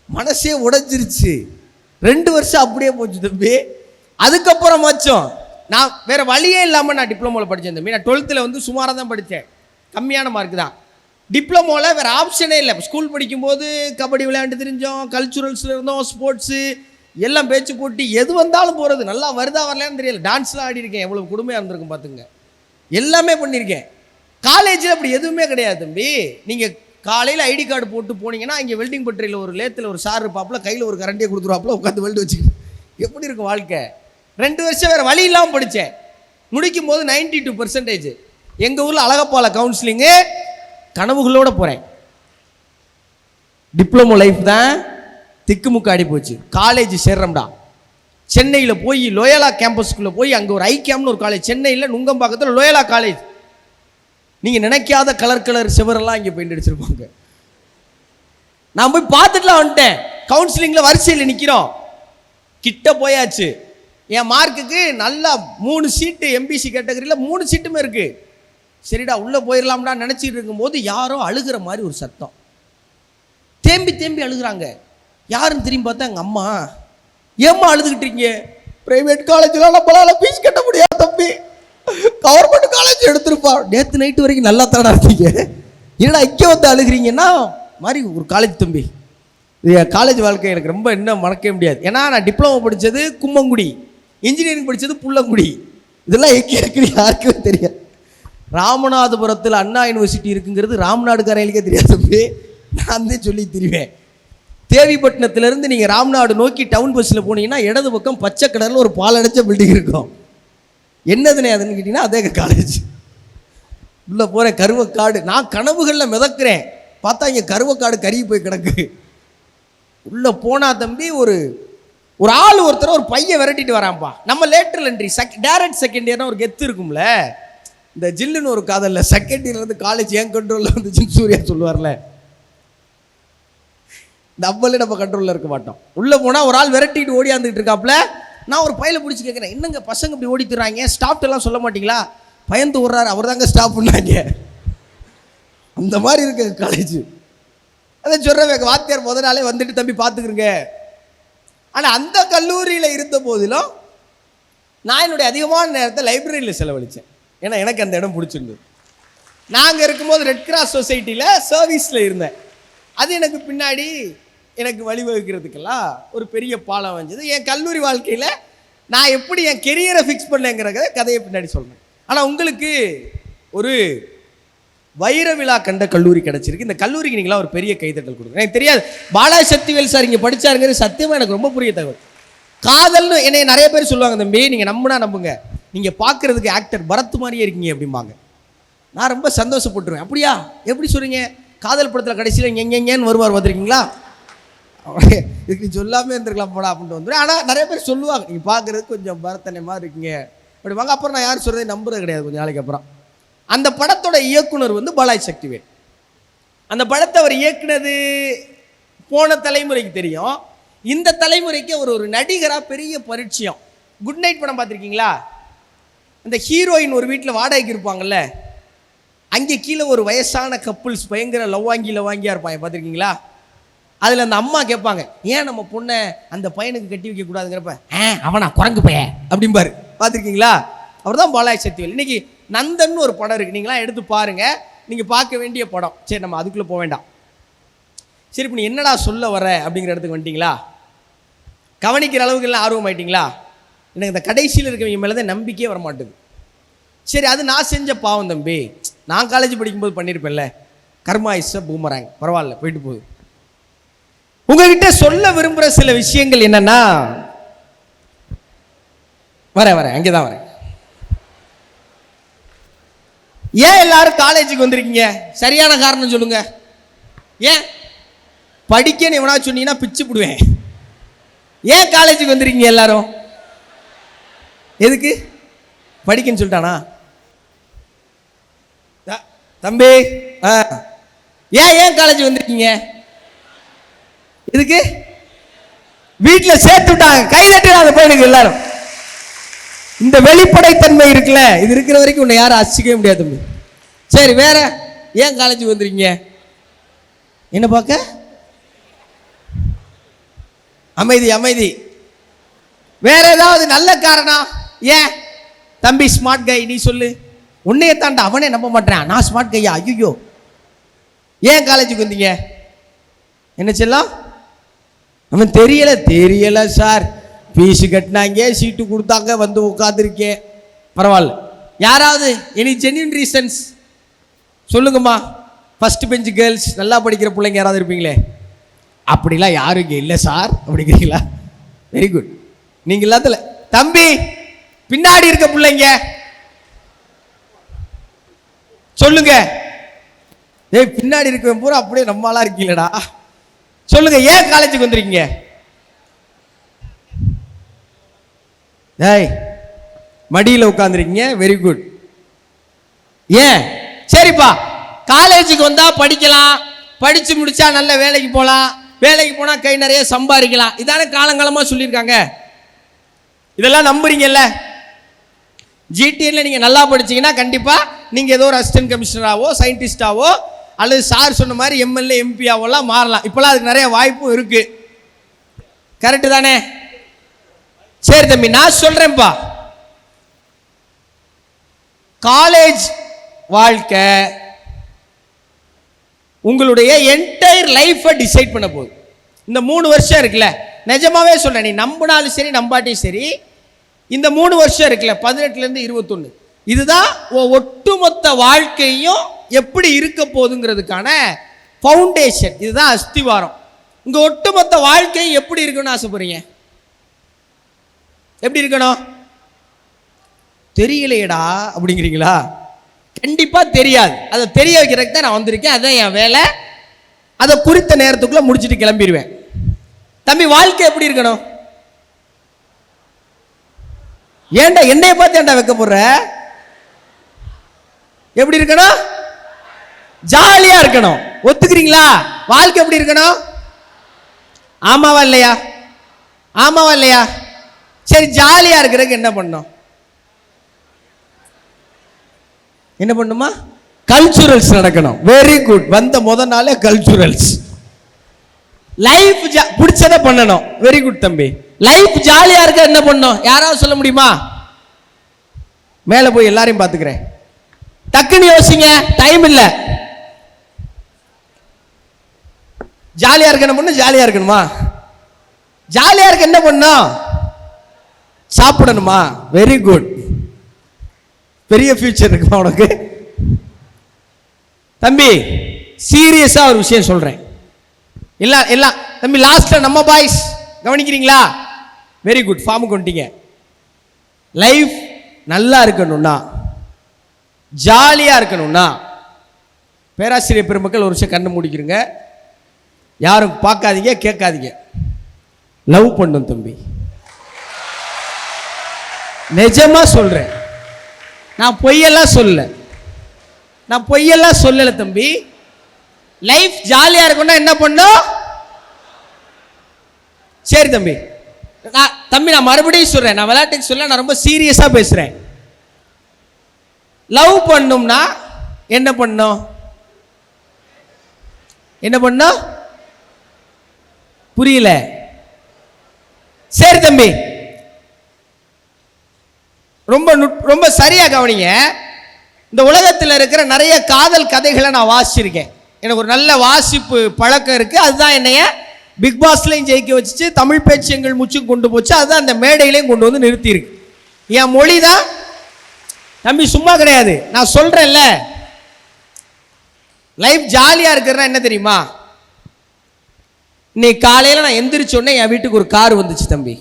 Speaker 2: மனசே உடைஞ்சிருச்சு. 2 வருஷம் அப்படியே போச்சு தம்பி. அதுக்கப்புறம் மச்சம் நான் வேறு வழியே இல்லாமல் நான் டிப்ளமோவில் படித்தேன் தம்பி. நான் 12th வந்து சுமாராக தான் படித்தேன், கம்மியான மார்க் தான். டிப்ளமோவில் வேறு ஆப்ஷனே இல்லை. ஸ்கூல் படிக்கும்போது கபடி விளையாண்டு தெரிஞ்சோம், கல்ச்சுரல்ஸில் இருந்தோம், ஸ்போர்ட்ஸு எல்லாம் பேச்சு போட்டி எது வந்தாலும் போகிறது. நல்லா வருதா வரலையான்னு தெரியல. டான்ஸ்லாம் ஆடி இருக்கேன், எவ்வளோ கொடுமையாக இருந்திருக்கும் பார்த்துங்க. எல்லாமே பண்ணியிருக்கேன். காலேஜில் அப்படி எதுவுமே கிடையாது தம்பி. நீங்கள் காலையில் ஐடி கார்டு போட்டு போனீங்கன்னா இங்கே வெல்டிங் பட்டறையில் ஒரு லேத்தில் ஒரு சார் இருப்பாப்புல, கையில் ஒரு கரண்டியை கொடுத்துருவாப்புல, உட்காந்து வெல்டு வச்சுக்கிட்டு. எப்படி இருக்கும் வாழ்க்கை? 2 வருஷம் வேறு வழி இல்லாமல் படித்தேன். முடிக்கும் போது 92%. எங்கள் ஊரில் அழகப்பால கவுன்சிலிங்கு கனவுகளோடு போகிறேன். டிப்ளமோ லைஃப் தான் திக்குமுக்காடி போச்சு. காலேஜ் சேர்றோம்டா. சென்னையில் போய் லோயலா கேம்பஸ்குள்ளே போய் அங்கே ஒரு ஐகேம்னு ஒரு காலேஜ், சென்னையில் நுங்கம்பாக்கத்தில் லோயலா காலேஜ். நீங்கள் நினைக்காத கலர் சிவரெல்லாம் இங்கே பெயிண்ட் அடிச்சிருப்பாங்க. நான் போய் பார்த்துட்டுலாம் வந்துட்டேன். கவுன்சிலிங்கில் வரிசையில் நிற்கிறோம். கிட்ட போயாச்சு. என் மார்க்குக்கு நல்லா 3 சீட்டு எம்பிசி கேட்டகரியில் 3 சீட்டுமே இருக்குது. சரிடா உள்ளே போயிடலாம்டா நினச்சிட்டு இருக்கும்போது யாரோ அழுகிற மாதிரி ஒரு சத்தம். தேம்பி அழுகுறாங்க. யாருன்னு திரும்பி பார்த்தா எங்கள் அம்மா. ஏம்மா அழுதுகிட்டு இருக்கீங்க? பிரைவேட் காலேஜில் நம்மளால ஃபீஸ் கட்ட முடியாது தம்பி, கவர்மெண்ட் காலேஜ் எடுத்துருப்பா. நேற்று நைட்டு வரைக்கும் நல்லா தானே இருந்தீங்க, ஏன்னா இங்கே வந்து அழுகிறீங்கன்னா மாதிரி ஒரு காலேஜ் தம்பி. காலேஜ் வாழ்க்கை எனக்கு ரொம்ப இன்னும் மறக்கவே முடியாது. ஏன்னா நான் டிப்ளமோ படித்தது கும்மங்குடி, இன்ஜினியரிங் படித்தது புள்ளங்குடி. இதெல்லாம் எங்கே இருக்குது யாருக்குமே தெரியாது. ராமநாதபுரத்தில் அண்ணா யூனிவர்சிட்டி இருக்குங்கிறது ராமநாடுக்காரங்களுக்கே தெரியாது தம்பி. நான் தான் சொல்லி திரிவேன். தேவிப்பட்டினத்திலேருந்து நீங்கள் ராம்நாடு நோக்கி டவுன் பஸ்ஸில் போனீங்கன்னா இடது பக்கம் பச்சை கலரில் ஒரு பாலடைச்ச பில்டிங் இருக்கும். என்னதுனே அதுன்னு கேட்டிங்கன்னா அதே காலேஜ். உள்ளே போகிறேன், கருவக்காடு. நான் கனவுகளில் மிதக்கிறேன். பார்த்தா இங்கே கருவக்காடு கருகி போய் கிடக்கு. உள்ளே போனால் தம்பி ஒரு ஆள் ஒருத்தர் ஒரு பையன் விரட்டிட்டு வரான்ப்பா. நம்ம லேட்டரல் என்ட்ரி டேரக்ட் செகண்ட் இயர்னா ஒரு கெத்து இருக்கும்ல. இந்த ஜில்லுன்னு ஒரு காதலில் செகண்ட் இயர்லேருந்து காலேஜ் ஏன் கண்ட்ரோலில் வந்துச்சுன்னு சூர்யா சொல்லுவார்ல, நம்மளே நம்ம கண்ட்ரோலில் இருக்க மாட்டோம். உள்ளே போனால் ஒரு ஆள் விரட்டிட்டு ஓடியாந்துட்டு இருக்காப்புல. நான் ஒரு பையில பிடிச்சி கேட்குறேன், என்னங்க பசங்க இப்படி ஓடி தர்றாங்க, ஸ்டாஃப்டெல்லாம் சொல்ல மாட்டிங்களா? பயந்து ஓடுறாரு, அவர் தாங்க ஸ்டாப் பண்ணாங்க. அந்த மாதிரி இருக்கு காலேஜ். அதை சொல்கிறேன், வாத்தியார் முதல் நாளே வந்துட்டு தம்பி பார்த்துக்குறங்க. ஆனால் அந்த கல்லூரியில் இருந்த போதிலும் நான் என்னுடைய அதிகமான நேரத்தை லைப்ரரியில் செலவழித்தேன். ஏன்னா எனக்கு அந்த இடம் பிடிச்சிருந்தது. நாங்கள் இருக்கும்போது ரெட் கிராஸ் சொசைட்டியில் சர்வீஸில் இருந்தேன். அது எனக்கு பின்னாடி எனக்கு வழிவகுக்கிறதுக்கெல்லாம் ஒரு பெரிய பாலம் வந்தது. என் கல்லூரி வாழ்க்கையில் நான் எப்படி என் கெரியரை ஃபிக்ஸ் பண்ணலைங்கிற கதையை பின்னாடி சொல்கிறேன். ஆனால் உங்களுக்கு ஒரு வைர விழா கண்ட கல்லூரி கிடச்சிருக்கு. இந்த கல்லூரிக்கு நீங்களாம் ஒரு பெரிய கைதட்டல் கொடுங்க. எனக்கு தெரியாது பாலா சக்திவேல் சார் இங்கே படித்தாருங்கிறது சத்தியமாக எனக்கு ரொம்ப புரிய தகவல். காதல்னு என்னை நிறைய பேர் சொல்லுவாங்க, தம்பி நீங்கள் நம்புனா நம்புங்க, நீங்கள் பார்க்குறதுக்கு ஆக்டர் பரத் மாதிரியே இருக்கீங்க அப்படிம்பாங்க. நான் ரொம்ப சந்தோஷப்பட்டுருவேன். அப்படியா, எப்படி சொல்கிறீங்க? காதல் படத்தில் கடைசியில் எங்கேன்னு வருவார் பார்த்துருக்கீங்களா? இதுக்கு நீ சொல்லாமல் இருந்திருக்கலாம் போடா அப்படின்ட்டு வந்துடுவேன். ஆனால் நிறைய பேர் சொல்லுவாங்க, நீங்கள் பார்க்குறதுக்கு கொஞ்சம் பரத்தனை மாதிரி இருக்கீங்க அப்படிவாங்க. அப்புறம் நான் யாரும் சொல்கிறதே நம்புறது கிடையாது. கொஞ்சம் நாளைக்கு அப்புறம் அந்த படத்தோட இயக்குனர் வந்து பாலாஜி சக்திவேல். அந்த படத்தை அவர் இயக்குனது போன தலைமுறைக்கு தெரியும். இந்த தலைமுறைக்கு அவர் ஒரு நடிகராக பெரிய பரிச்சயம். குட் நைட் படம் பார்த்துருக்கீங்களா? அந்த ஹீரோயின் ஒரு வீட்டில் வாடகைக்கு இருப்பாங்கல்ல, அங்கே கீழே ஒரு வயசான கப்புள்ஸ் பயங்கர லவ்வாங்கியாக இருப்பாங்க, பார்த்துருக்கீங்களா? அதில் அந்த அம்மா கேட்பாங்க, ஏன் நம்ம பொண்ணை அந்த பையனுக்கு கட்டி வைக்கக்கூடாதுங்கிறப்ப, அவனா குரங்கு பையன் அப்படிம்பாரு, பார்த்துருக்கீங்களா? அவர் தான் பாலாஜி சக்திவேல். இன்றைக்கி நந்தன்னு ஒரு படம் இருக்குது, நீங்களாம் எடுத்து பாருங்கள், நீங்கள் பார்க்க வேண்டிய படம். சரி, நம்ம அதுக்குள்ளே போக வேண்டாம். சரி, இப்போ நீ என்னடா சொல்ல வர அப்படிங்கிற இடத்துக்கு வந்துட்டிங்களா? கவனிக்கிற அளவுக்கு எல்லாம் ஆர்வம் ஆயிட்டிங்களா? எனக்கு இந்த கடைசியில் இருக்கவங்க மேலே தான் நம்பிக்கையே வர மாட்டேது. சரி, அது நான் செஞ்ச பாவம் தம்பி. நான் காலேஜ் படிக்கும்போது பண்ணியிருப்பேன்ல, கர்மா இஸ் அ பூமராங். பரவாயில்ல, போயிட்டு போகுது. உங்ககிட்ட சொல்ல விரும்புகிற சில விஷயங்கள் என்னன்னா, வரேன் அங்கே தான் வரேன். ஏன் எல்லாரும் காலேஜுக்கு வந்திருக்கீங்க? சரியான காரணம் சொல்லுங்க. ஏன் படிக்கன்னு எவனா சொன்னீங்கன்னா பிச்சு போடுவேன். ஏன் காலேஜுக்கு வந்திருக்கீங்க எல்லாரும்? எதுக்கு? படிக்கன்னு சொல்லிட்டானா தம்பி? ஏன் காலேஜ் வந்திருக்கீங்க? இதுக்கு வீட்டில் சேர்த்து விட்டாங்க, கை தட்டுறாங்க பையனுக்கு எல்லாரும். இந்த வெளிப்படைத்தன்மை இருக்குல்ல, இது இருக்கிற வரைக்கும் உன்னை யாரும் அசிக்கவே முடியாது தம்பி. சரி, வேற ஏன் காலேஜுக்கு வந்திருக்கீங்க? என்ன பார்க்க? அமைதி. வேற ஏதாவது நல்ல காரணம்? ஏன் தம்பி ஸ்மார்ட் கை, நீ சொல்லு. உன்னையே தாண்டா அவனே நம்ப மாட்டேன், நான் ஸ்மார்ட் கையா? ஐயோ, ஏன் காலேஜுக்கு வந்தீங்க? என்ன செல்லாம்? அவன் தெரியல சார், ஃபீஸு கட்டினாங்க, சீட்டு கொடுத்தாங்க, வந்து உட்காந்துருக்கேன். பரவாயில்ல. யாராவது எனி ஜென்யூன் ரீசன்ஸ் சொல்லுங்கம்மா. ஃபர்ஸ்ட் பெஞ்ச் கேர்ள்ஸ், நல்லா படிக்கிற பிள்ளைங்க யாராவது இருப்பீங்களே? அப்படிலாம் யாரும் இங்கே இல்லை சார் அப்படிங்கிறீங்களா? Very good. நீங்கள் இல்லாதல தம்பி பின்னாடி இருக்க பிள்ளைங்க சொல்லுங்க. ஏய், பின்னாடி இருக்கவன் பூரா அப்படியே நம்மளா இருக்கீங்களடா. சொல்லுங்க, ஏன் காலேஜுக்கு வந்திருக்கீங்க? ஏய், மடியில் உட்காந்துருக்கீங்க. Very good. ஏன்? சரிப்பா, காலேஜுக்கு வந்தா படிக்கலாம், படிச்சு முடிச்சா நல்ல வேலைக்கு போகலாம், வேலைக்கு போனா கை நிறைய சம்பாதிக்கலாம், இதானே காலங்காலமா சொல்லியிருக்காங்க. இதெல்லாம் நம்புறீங்கல்ல? ஜிடிஎன்ல நீங்க நல்லா படிச்சீங்கன்னா கண்டிப்பா நீங்க ஏதோ ஒரு அசிஸ்டன்ட் கமிஷனராவோ சயின்டிஸ்டாவோ அல்லது சார் சொன்ன மாதிரி எம்எல்ஏ எம்பியாவெல்லாம் மாறலாம். இப்போலாம் அதுக்கு நிறைய வாய்ப்பும் இருக்கு. கரெக்டு தானே? சரி தம்பி, நான் சொல்றேன்ப்பா, காலேஜ் வாழ்க்கை உங்களுடைய என்டையர் லைஃபை டிசைட் பண்ண போகுது. இந்த 3 வருஷம் இருக்குல்ல, நிஜமாவே சொல்றேன், நீ நம்பினாலும் சரி நம்பாட்டியும் சரி, இந்த 3 வருஷம் இருக்குல்ல, 18லேருந்து 21, இதுதான் ஒட்டுமொத்த வாழ்க்கையும் எப்படி இருக்க போகுதுங்கிறதுக்கான ஃபவுண்டேஷன். இதுதான் அஸ்திவாரம். உங்க ஒட்டுமொத்த வாழ்க்கையும் எப்படி இருக்கணும்னு ஆசைப்படுறீங்க? எப்படி இருக்கணும்? தெரியலையடா அப்படிங்கிறீங்களா? கண்டிப்பா தெரியாது. அதை தெரிய வைக்கிறதுக்கு தான் நான் வந்திருக்கேன். அதான் என் வேலை. அதை குறித்த நேரத்துக்குள்ள முடிச்சுட்டு கிளம்பிடுவேன். தம்பி, வாழ்க்கை எப்படி இருக்கணும்? ஏன்டா என்னைய பார்த்து ஏன்டா வைக்க போடுற? எப்படி இருக்கணும்? ஜாலியா இருக்கணும். ஒத்துக்கிறீங்களா? வாழ்க்கை எப்படி இருக்கணும்? ஆமாவா இல்லையா? ஆமாவா இல்லையா? சரி, ஜாலியா இருக்கிறதுக்கு என்ன பண்ணணும்? என்ன பண்ணுமா? கல்ச்சுரல்ஸ் நடக்கணும். Very good. வந்த முதல் நாளே கல்ச்சுரல்ஸ். லைஃப் பிடிச்சதை பண்ணணும். வெரி குட் தம்பி. லைஃப் ஜாலியா இருக்க என்ன பண்ணணும்? யாராவது சொல்ல முடியுமா? மேல போய் எல்லாரையும் பார்த்துக்கிறேன். டக்குன்னு யோசிங்க, டைம் இல்லை. ஜாலியா இருக்க என்ன பண்ணணும்? ஜாலியா இருக்கணுமா? ஜாலியா இருக்க என்ன பண்ணணும்? சாப்பிடணுமா? Very good. பெரிய ஃபியூச்சர் இருக்குமா உனக்கு? தம்பி, சீரியஸா ஒரு விஷயம் சொல்றேன். எல்லாம் தம்பி, லாஸ்ட்ல நம்ம பாய்ஸ் கவனிக்கிறீங்களா? வெரி குட், ஃபார்முக்கு வந்துட்டீங்க. லைஃப் நல்லா இருக்கணும்னா, ஜாலியா இருக்கணும்னா, பேராசிரியர் பெருமக்கள் ஒரு விஷயம் கண்ணு மூடிக்கிறீங்க, யாரும் பார்க்காதீங்க, கேட்காதீங்க. லவ் பண்ணும் தம்பி. நிஜமா சொல்றேன், நான் பொய்யெல்லாம் சொல்லல தம்பி. லைஃப் ஜாலியா இருக்கும்னா என்ன பண்ணும்? சரி தம்பி, நான் மறுபடியும் சொல்றேன், நான் விளையாட்டுக்கு சொல்ல, நான் ரொம்ப சீரியஸா பேசுறேன். லவ் பண்ணும்னா என்ன பண்ணும்? என்ன பண்ணும்? புரியல. சரி தம்பி, ரொம்ப சரியா கவனிங்க. இந்த உலகத்தில் இருக்கிற நிறைய காதல் கதைகளை நான் வாசிச்சிருக்கேன். எனக்கு ஒரு நல்ல வாசிப்பு பழக்கம் இருக்கு. அதுதான் என்னைய பிக் பாஸ்லையும் ஜெயிக்க வச்சுச்சு, தமிழ் பேச்சு எங்கள் மூச்சும் கொண்டு போச்சு, அதுதான் அந்த மேடையிலையும் கொண்டு வந்து நிறுத்தி இருக்கு. என் மொழி தான் தம்பி, சும்மா கிடையாது. நான் சொல்றேன்ல, லைஃப் ஜாலியா இருக்கிறதா என்ன தெரியுமா? இன்னைக்கு காலையில் நான் எந்திரிச்ச உடனே என் வீட்டுக்கு ஒரு கார் வந்துச்சு தம்பி.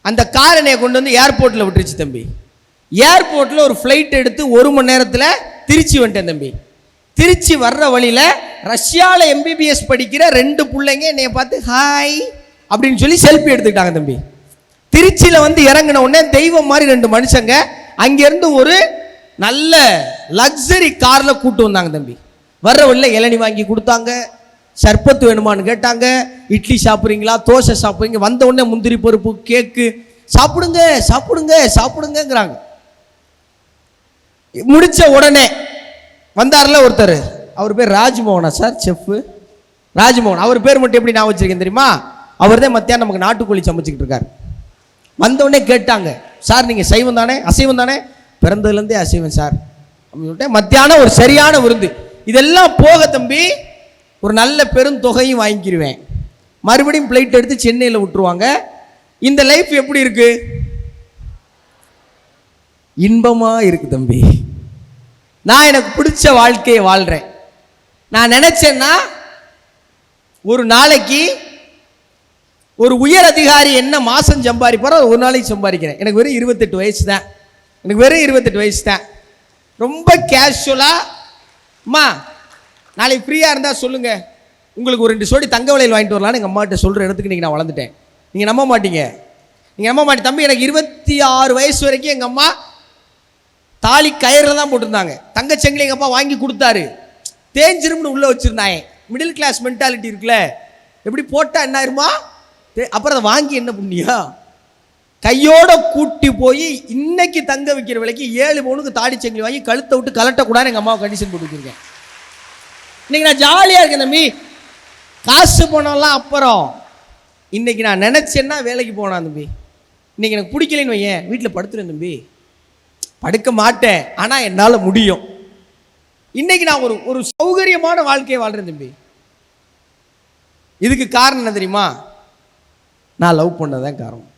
Speaker 2: அந்த கார் என்னை கொண்டு வந்து ஏர்போர்ட்டில் விட்டுருச்சு தம்பி. ஏர்போர்ட்டில் ஒரு ஃப்ளைட் எடுத்து 1 மணி நேரத்தில் திருச்சி வந்துட்டேன் தம்பி. திருச்சி வர்ற வழியில் ரஷ்யாவில் MBBS படிக்கிற 2 பிள்ளைங்க என்னைய பார்த்து ஹாய் அப்படின்னு சொல்லி செல்ஃபி எடுத்துக்கிட்டாங்க தம்பி. திருச்சியில் வந்து இறங்கின உடனே தெய்வம் மாதிரி 2 மனுஷங்க அங்கேருந்து ஒரு நல்ல லக்ஸரி காரில் கூட்டு வந்தாங்க தம்பி. வர்ற வழியில் இளநி வாங்கி கொடுத்தாங்க, சர்பத்து வேணுமான்னு கேட்டாங்க, இட்லி சாப்பிட்றீங்களா, தோசை சாப்பிட்றீங்க, வந்த உடனே முந்திரி பருப்பு, கேக்கு, சாப்பிடுங்க சாப்பிடுங்க சாப்பிடுங்கிறாங்க. முடிச்ச உடனே வந்தார்ல ஒருத்தர், அவர் பேர் ராஜ்மோகனா சார், செஃப் ராஜ்மோகன். அவர் பேர் மட்டும் எப்படி நான் வச்சிருக்கேன் தெரியுமா? அவர் தான் மத்தியானம் நமக்கு நாட்டுக்கோழி சமைச்சிக்கிட்டு இருக்காரு. வந்த உடனே கேட்டாங்க, சார் நீங்கள் சைவம் தானே? அசைவம் தானே? பிறந்ததுலேருந்தே அசைவம் சார் அப்படின்னு சொல்லிட்டு மத்தியானம் ஒரு சரியான விருந்து. இதெல்லாம் போக தம்பி ஒரு நல்ல பெரும் தொகையும் வாங்கிக்கிடுவேன். மறுபடியும் பிளைட் எடுத்து சென்னையில் விட்டுருவாங்க. இந்த லைஃப் எப்படி இருக்கு? இன்பமா இருக்கு தம்பி. நான் எனக்கு பிடிச்ச வாழ்க்கையை வாழ்றேன். நான் நினைச்சேன்னா ஒரு நாளைக்கு ஒரு உயர் அதிகாரி என்ன மாசம் சம்பாதிப்பாரோ ஒரு நாளைக்கு சம்பாதிக்கிறேன். எனக்கு வெறும் 28 வயசு தான். எனக்கு வெறும் 28 வயசு தான். ரொம்ப கேஷுவலா, அம்மா நாளைக்கு ஃப்ரீயா இருந்தா சொல்லுங்க, உங்களுக்கு ஒரு 2 ஜோடி தங்க வளையல் வாங்கிட்டு வரலான்னு எங்கள் அம்மாட்ட சொல்கிற இடத்துக்கு இன்றைக்கி நான் வளர்ந்துட்டேன். நீங்கள் நம்ப மாட்டீங்க. தம்பி, எனக்கு 26 வயசு வரைக்கும் எங்கள் அம்மா தாலி கயிறில் தான் போட்டிருந்தாங்க. தங்கச்சங்கிலி எங்கள் அப்பா வாங்கி கொடுத்தாரு. தேஞ்சிரும்னு உள்ளே வச்சுருந்தாங்க. மிடில் கிளாஸ் மென்டாலிட்டி இருக்குல்ல, எப்படி போட்டால் என்ன ஆயிருமா, அப்புறம் அதை வாங்கி என்ன புண்ணியா கையோட கூட்டி போய் இன்னைக்கு தங்க விற்கிற விலைக்கு 7 பவுனுக்கு தாலி சங்கிலி வாங்கி கழுத்தை விட்டு கலட்டக்கூடாதுன்னு எங்கள் அம்மாவை கண்டிஷன் போட்டு வச்சுருக்கேன். இன்னைக்கு நான் ஜாலியாக இருக்கேன் தம்பி. காசு போனாலாம் அப்புறம். இன்னைக்கு நான் நினைச்சேன்னா வேலைக்கு போனான் தம்பி. இன்னைக்கு எனக்கு பிடிக்கலன்னு வையேன், வீட்டில் படுத்துறேன் தம்பி. படுக்க மாட்டேன், ஆனால் என்னால் முடியும். இன்னைக்கு நான் ஒரு சௌகரியமான வாழ்க்கையை வாழ்றேன் தம்பி. இதுக்கு காரணம் என்ன தெரியுமா? நான் லவ் பண்ணதான் காரணம்.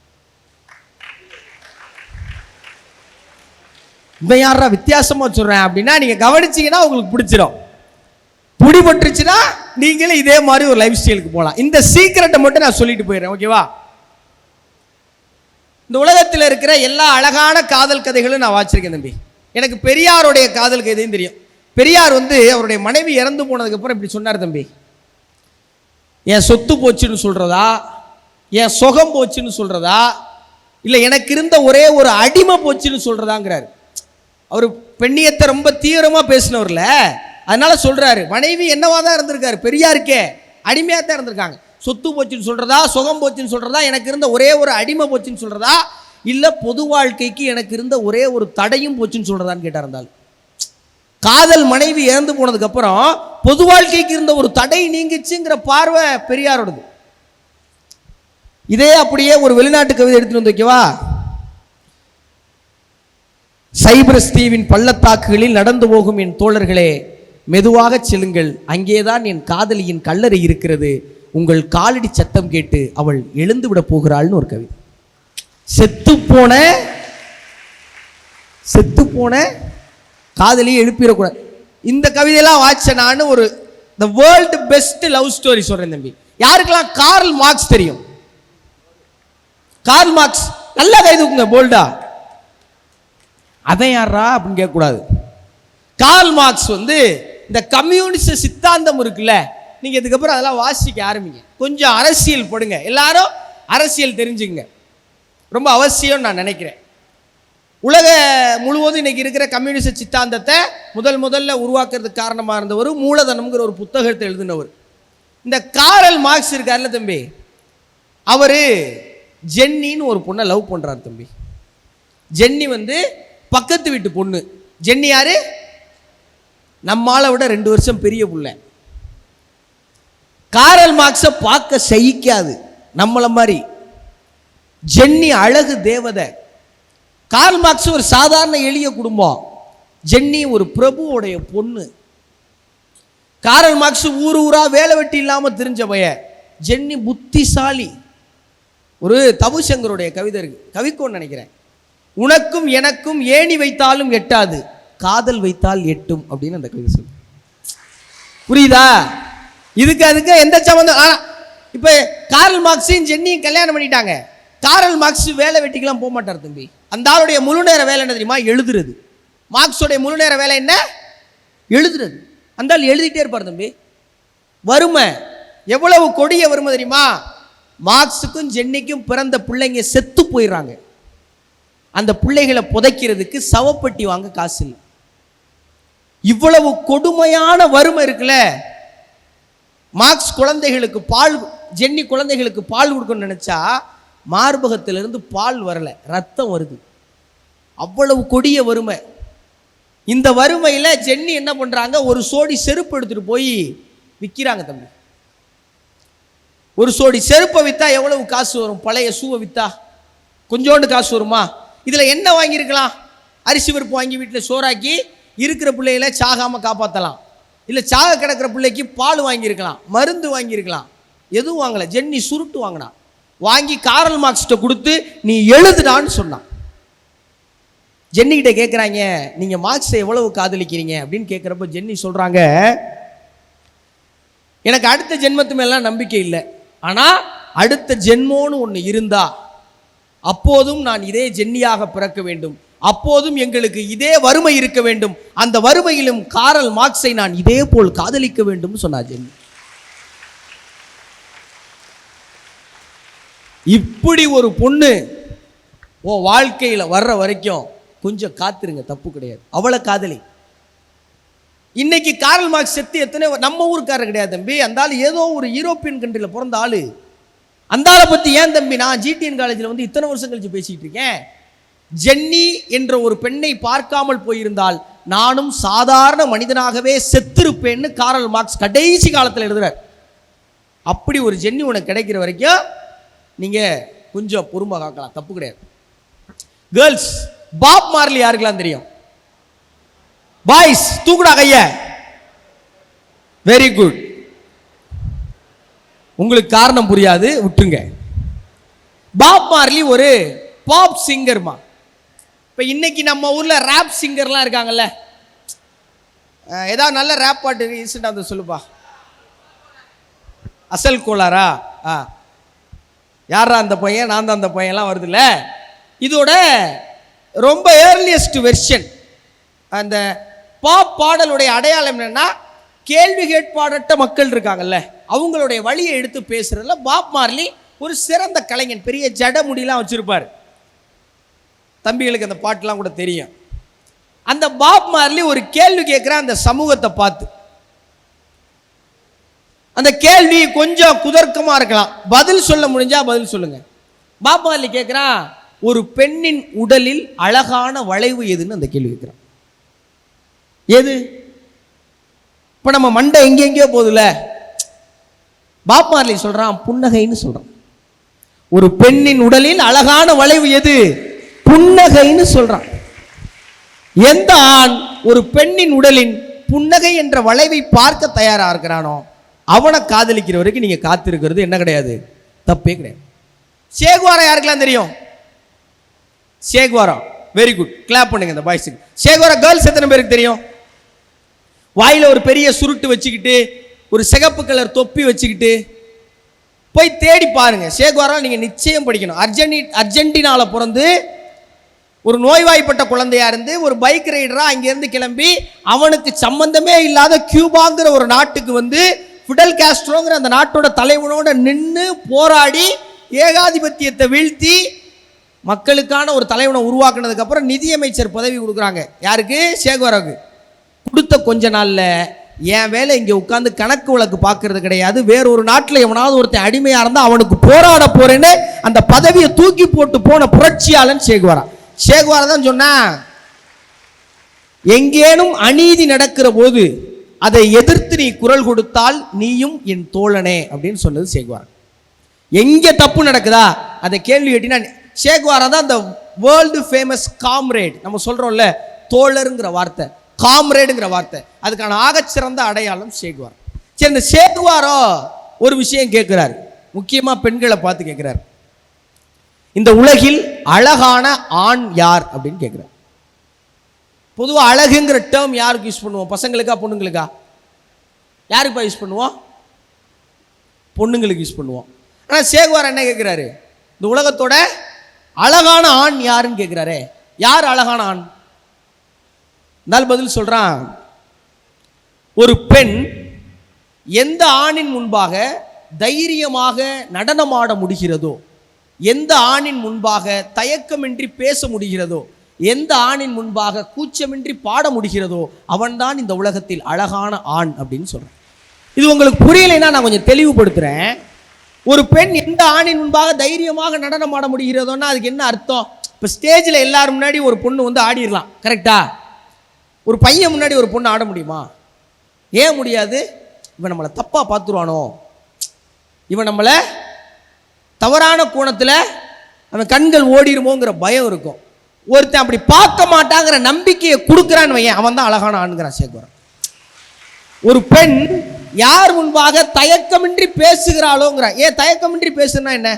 Speaker 2: இந்த யாரா வித்தியாசமா சொல்றேன் அப்படின்னா நீங்க கவனிச்சீங்கன்னா உங்களுக்கு பிடிச்சிடும். பிடிபட்டுருச்சுன்னா நீங்களே இதே மாதிரி ஒரு லைஃப் ஸ்டைலுக்கு போகலாம். இந்த சீக்கிரட்டை மட்டும் நான் சொல்லிட்டு போயிடுறேன், ஓகேவா? இந்த உலகத்தில் இருக்கிற எல்லா அழகான காதல் கதைகளும் நான் வாசிச்சிருக்கேன் தம்பி. எனக்கு பெரியாருடைய காதல் கதையும் தெரியும். பெரியார் அவருடைய மனைவி இறந்து போனதுக்கு அப்புறம் இப்படி சொன்னார் தம்பி, என் சொத்து போச்சுன்னு சொல்றதா, என் சுகம் போச்சுன்னு சொல்றதா, இல்லை எனக்கு இருந்த ஒரே ஒரு அடிமை போச்சுன்னு சொல்றதாங்கிறார். அவர் பெண்ணியத்தை ரொம்ப தீவிரமா பேசினவர்ல, அதனால சொல்றாரு மனைவி என்னவா தான் இருந்திருக்காரு, பெரியாருக்கே அடிமையா தான் இருந்திருக்காங்க. சொத்து போச்சுன்னு சொல்றதா, சுகம் போச்சுன்னு சொல்றதா, எனக்கு இருந்த ஒரே ஒரு அடிமை போச்சுன்னு சொல்றதா, இல்ல பொது வாழ்க்கைக்கு எனக்கு இருந்த ஒரே ஒரு தடையும் போச்சுன்னு சொல்றதான்னு கேட்டார். இருந்தாலும் காதல் மனைவி இறந்து போனதுக்கு அப்புறம் பொது வாழ்க்கைக்கு இருந்த ஒரு தடை நீங்கிச்சுங்கிற பார்வை பெரியாரோடது. இதே அப்படியே ஒரு வெளிநாட்டு கவிதை எடுத்துட்டு வந்து வைக்கவா? சைப்ரஸ் தீவின் பள்ளத்தாக்குகளில் நடந்து போகும் என் தோழர்களே, மெதுவாக செல்லுங்கள், அங்கேதான் என் காதலியின் கல்லறை இருக்கிறது, உங்கள் காலடி சத்தம் கேட்டு அவள் எழுந்து விட போகிறாள்னு ஒரு கவிதை. செத்து போன காதலியை எழுப்பிடக்கூடாது. இந்த கவிதையெல்லாம் வாட்ச நான் ஒரு the world best love story சொல்றேன் தம்பி. யாருக்கெல்லாம் கார்ல் மார்க்ஸ் தெரியும்? கார்ல் மார்க்ஸ் நல்லா கை தூக்குங்க போல்டா. அதை யாரா அப்படின்னு கேட்கக்கூடாது. கார்ல் மார்க்ஸ் இந்த கம்யூனிஸ்ட் சித்தாந்தம் இருக்குல்ல, நீங்க இதுக்கப்புறம் அதெல்லாம் வாசிக்க ஆரம்பிங்க. கொஞ்சம் அரசியல் படுங்க, எல்லாரும் அரசியல் தெரிஞ்சுங்க, ரொம்ப அவசியம் நான் நினைக்கிறேன். உலக முழுவதும் இன்னைக்கு இருக்கிற கம்யூனிஸ்ட் சித்தாந்தத்தை முதல்ல உருவாக்குறதுக்கு காரணமாக இருந்தவர் மூலதனம்ங்கிற ஒரு புத்தகத்தை எழுதினவர். இந்த கார்ல் மார்க்ஸ் இருக்கார்ல தம்பி, அவர் ஜென்னின்னு ஒரு பொண்ணை லவ் பண்றார் தம்பி. ஜென்னி பக்கத்து வீட்டு பொண்ணு. ஜென்னி யாரு? நம்மால விட 2 வருஷம் பெரிய புள்ள. கார்ல் மார்க்ஸை பார்க்க சகிக்காது நம்மள மாதிரி. ஜென்னி அழகு தேவதை. கார்ல் மார்க்ஸ் ஒரு சாதாரண எளிய குடும்பம். ஜென்னி ஒரு பிரபுவோடைய பொண்ணு. கார்ல் மார்க்ஸ் ஊரா வேலை வெட்டி இல்லாம தெரிஞ்ச பையன். ஜென்னி புத்திசாலி. ஒரு தபுசங்கருடைய கவிதை இருக்கு, கவிக்கோன்னு நினைக்கிறேன். உனக்கும் எனக்கும் ஏணி வைத்தாலும் எட்டாது, காதல் வைத்தால் எட்டும் அப்படின்னு அந்த கவிதை சொல்லு. புரியுதா? அதுக்கு எந்த சம்பந்தம்? இப்ப கார்ல் மார்க்ஸையும் ஜென்னியும் கல்யாணம் பண்ணிட்டாங்க. கார்ல் மார்க்ஸ் வேலை வெட்டிக்கெல்லாம் போக மாட்டார் தம்பி. அந்த ஆளுடைய முழு நேர வேலை என்ன தெரியுமா? எழுதுறது. மார்க்ஸோடைய முழு நேர வேலை என்ன? எழுதுறது. அந்த ஆள் எழுதிட்டே இருப்பார் தம்பி. வறுமை எவ்வளவு கொடிய வறுமை தெரியுமா? மார்க்ஸுக்கும் ஜென்னிக்கும் பிறந்த பிள்ளைங்க செத்து போயிடுறாங்க. அந்த பிள்ளைகளை புதைக்கிறதுக்கு சவப்பட்டி வாங்க காசு இல்லை. இவ்வளவு கொடுமையான வறுமை இருக்குல்ல. மார்க்ஸ் குழந்தைகளுக்கு ஜென்னி குழந்தைகளுக்கு பால் கொடுக்கணும்னு நினைச்சா மார்பகத்திலிருந்து பால் வரல, ரத்தம் வருது. அவ்வளவு கொடிய வறுமை. இந்த வறுமையில ஜென்னி என்ன பண்றாங்க, ஒரு சோடி செருப்பு எடுத்துட்டு போய் விற்கிறாங்க தம்பி. ஒரு சோடி செருப்பை விற்றா எவ்வளவு காசு வரும்? பழைய ஷூவை விற்றா கொஞ்சோண்டு காசு வருமா? இதில் என்ன வாங்கியிருக்கலாம்? அரிசி பருப்பு வாங்கி வீட்டில் சோறாக்கி இருக்கிற பிள்ளைகளை சாகாமல் காப்பாற்றலாம். இல்லை சாக கிடக்கிற பிள்ளைக்கு பால் வாங்கியிருக்கலாம், மருந்து வாங்கியிருக்கலாம். எதுவும் வாங்கல. ஜென்னி சுருட்டு வாங்கினா. வாங்கி காரல் மார்க்ஸ்கிட்ட கொடுத்து நீ எழுதுடான்னு சொன்னான். ஜென்னிகிட்ட கேட்குறாங்க, நீங்கள் மார்க்ஸை எவ்வளவு காதலிக்கிறீங்க அப்படின்னு கேட்குறப்ப ஜென்னி சொல்கிறாங்க, எனக்கு அடுத்த ஜென்மத்து மேலாம் நம்பிக்கை இல்லை, ஆனால் அடுத்த ஜென்மோன்னு ஒன்று இருந்தா அப்போதும் நான் இதே ஜென்னியாக பிறக்க வேண்டும், அப்போதும் எங்களுக்கு இதே வறுமை இருக்க வேண்டும், அந்த வறுமையிலும் காரல் மார்க்ஸை நான் இதே போல் காதலிக்க வேண்டும் சொன்னார் ஜென்னி. இப்படி ஒரு பொண்ணு ஓ வாழ்க்கையில் வர்ற வரைக்கும் கொஞ்சம் காத்துருங்க, தப்பு கிடையாது. அவளை காதலி. இன்னைக்கு காரல் மார்க்ஸ் செத்து எத்தனை, நம்ம ஊருக்காரர் கிடையாது தம்பி, அந்த ஆள் ஏதோ ஒரு யூரோப்பியன் கண்ட்ரியில் பிறந்த ஆளு. அந்த ஆளை பற்றி ஏன் தம்பி நான் ஜிடிஎன் காலேஜில் வந்து இத்தனை வருஷம் கழிச்சு பேசிக்கிட்டு இருக்கேன். ஜென்னி என்ற ஒரு பெண்ணை பார்க்காமல் போயிருந்தால் நானும் சாதாரண மனிதனாகவே செத்திருப்பேன்னு காரல் மார்க்ஸ் கடைசி காலத்தில் எழுதுறார். அப்படி ஒரு ஜென்னி உனக்கு கிடைக்கிற வரைக்கும் நீங்கள் கொஞ்சம் பொறுமை காக்கலாம், தப்பு கிடையாது. கேர்ள்ஸ், பாப் மார்லி யாருக்கெல்லாம் தெரியும்? பாய்ஸ் தூக்குடா கைய. Very good. உங்களுக்கு காரணம் புரியாது, விட்டுருங்க. பாப் மார்லி ஒரு பாப் சிங்கர்மா. இப்போ இன்னைக்கு நம்ம ஊரில் ரேப் சிங்கர்லாம் இருக்காங்கல்ல, ஏதாவது நல்ல ரேப் பாட்டு ரீசெண்டாக வந்து சொல்லுப்பா. அசல் கோளாரா? யாரா அந்த பையன், நான் தான் அந்த பையன்லாம் வருதுல்ல. இதோட ரொம்ப ஏர்லியஸ்ட் வெர்ஷன். அந்த பாப் பாடலுடைய அடையாளம் என்னன்னா, கேள்வி கேட்பாடற்ற மக்கள் இருக்காங்கல்ல, அவங்களுடைய வழியை எடுத்து பேசுறதுல பாப் மார்லி ஒரு சிறந்த கலைஞன். பெரிய ஜட முடியெல்லாம் வச்சிருப்பார். தம்பிகளுக்கு அந்த பாட்டுலாம் கூட தெரியும். அந்த பாப் மார்லி ஒரு கேள்வி கேட்குற அந்த சமூகத்தை பார்த்து, அந்த கேள்வி கொஞ்சம் குதர்க்கமா இருக்கலாம், பதில் சொல்ல முடிஞ்சா பதில் சொல்லுங்க. பாப் மார்லி கேட்குறான், ஒரு பெண்ணின் உடலில் அழகான வளைவு எதுன்னு அந்த கேள்வி கேட்குறான். எது? இப்போ நம்ம மண்டை எங்கெங்கேயோ போகுதுல. பாப் மார்லி சொல்றான், புன்னகைன்னு சொல்றான். ஒரு பெண்ணின் உடலில் அழகான வளைவு எது? புன்னகைன்னு சொல்றான். எந்த ஆண் ஒரு பெண்ணின் உடலின் புன்னகை என்ற வளைவை பார்க்க தயாரா இருக்கிறானோ அவனை காதலிக்கிற வரைக்கும் நீங்க காத்திருக்கிறது என்ன கிடையாது, தப்பே கிடையாது. சேகுவாரா யாருக்கெல்லாம் தெரியும்? சேகுவாரா, வெரி குட், கிளாப் பண்ணுங்க இந்த பாய்ஸுக்கு. சேகுவாரா கேர்ள்ஸ் எத்தனை பேருக்கு தெரியும்? வாயில ஒரு பெரிய சுருட்டு வச்சுக்கிட்டு, ஒரு சிகப்பு கலர் தொப்பி வச்சுக்கிட்டு போய் தேடி பாருங்க. சேகுவாரா நீங்க நிச்சயம் படிக்கணும். அர்ஜென்டினால பிறந்து ஒரு நோய்வாய்ப்பட்ட குழந்தையா இருந்து ஒரு பைக் ரைடரா அங்கிருந்து கிளம்பி அவனுக்கு சம்பந்தமே இல்லாத கியூபாங்கிற ஒரு நாட்டுக்கு வந்து ஃபிடல் காஸ்ட்ரோங்கிற அந்த நாட்டோட தலைவனோட நின்று போராடி ஏகாதிபத்தியத்தை வீழ்த்தி மக்களுக்கான ஒரு தலைவனை உருவாக்குனதுக்கு அப்புறம் நிதியமைச்சர் பதவி கொடுக்குறாங்க. யாருக்கு? சேகுவாராவுக்கு. கொடுத்த கொஞ்ச நாள்ல என் வேலை இங்கே உட்காந்து கணக்கு வழக்கு பார்க்கறது கிடையாது, வேற ஒரு நாட்டில் எவனாவது ஒருத்தன் அடிமையா இருந்தா அவனுக்கு போராட போறேன்னு அந்த பதவியை தூக்கி போட்டு போன புரட்சியாளன் சேகுவாரா. சேகுவாரா தான் சொன்னா, எங்கேனும் அநீதி நடக்கிற போது அதை எதிர்த்து நீ குரல் கொடுத்தால் நீயும் என் தோழனே அப்படின்னு சொன்னது சேகுவாரா. எங்க தப்பு நடக்குதா அதை கேள்வி கேட்டினா சேகுவாரா தான் அந்த வேர்ல்டு ஃபேமஸ் காம்ரேட். நம்ம சொல்றோம்ல தோழருங்கிற வார்த்தை, காம்ரேடுங்கிற வார்த்தை, அதுக்கான ஆகச்சிறந்த அடையாளம் சேகுவாரா. சரி, இந்த சேகுவாரா ஒரு விஷயம் கேட்கிறார், முக்கியமா பெண்களை பார்த்து கேட்கிறார், இந்த உலகில் அழகான ஆண் யார் அப்படின்னு கேட்கிறார். பொதுவாக அழகுங்கிற டேர்ம் யாருக்கு யூஸ் பண்ணுவோம்? பசங்களுக்கா பொண்ணுங்களுக்கா? யாருக்குப்பா யூஸ் பண்ணுவோம்? பொண்ணுங்களுக்கு யூஸ் பண்ணுவோம். ஆனால் சேகுவாரா என்ன கேட்குறாரு? இந்த உலகத்தோட அழகான ஆண் யாருன்னு கேட்குறாரு. யார் அழகான ஆண்? இருந்தாலும் பதில் சொல்றான், ஒரு பெண் எந்த ஆணின் முன்பாக தைரியமாக நடனமாட முடிகிறதோ, எந்த ஆணின் முன்பாக தயக்கமின்றி பேச முடிகிறதோ, எந்த ஆணின் முன்பாக கூச்சமின்றி பாட முடிகிறதோ அவன்தான் இந்த உலகத்தில் அழகான ஆண் அப்படின்னு சொல்றேன். இது உங்களுக்கு புரியலைன்னா நான் கொஞ்சம் தெளிவுபடுத்துறேன். ஒரு பெண் எந்த ஆணின் முன்பாக தைரியமாக நடனம் ஆட முடிகிறதோன்னா அதுக்கு என்ன அர்த்தம்? இப்போ ஸ்டேஜில் எல்லாரும் முன்னாடி ஒரு பொண்ணு வந்து ஆடிடலாம், கரெக்டா? ஒரு பையன் முன்னாடி ஒரு பொண்ணு ஆட முடியுமா? ஏன் முடியாது? இவன் நம்மளை தப்பாக பார்த்துருவானோ, இவன் நம்மளை தவறான கோணத்தில் அவன் கண்கள் ஓடிடுமோங்கிற பயம் இருக்கும். ஒருத்தன் அப்படி பார்க்க மாட்டாங்கிற நம்பிக்கையை கொடுக்குறான்னு வையன், அவன் தான் அழகான ஆண்கிறான் சேகுவாரா. ஒரு பெண் யார் முன்பாக தயக்கமின்றி பேசுகிறாளோங்கிற. ஏன் தயக்கமின்றி பேசுனா என்ன?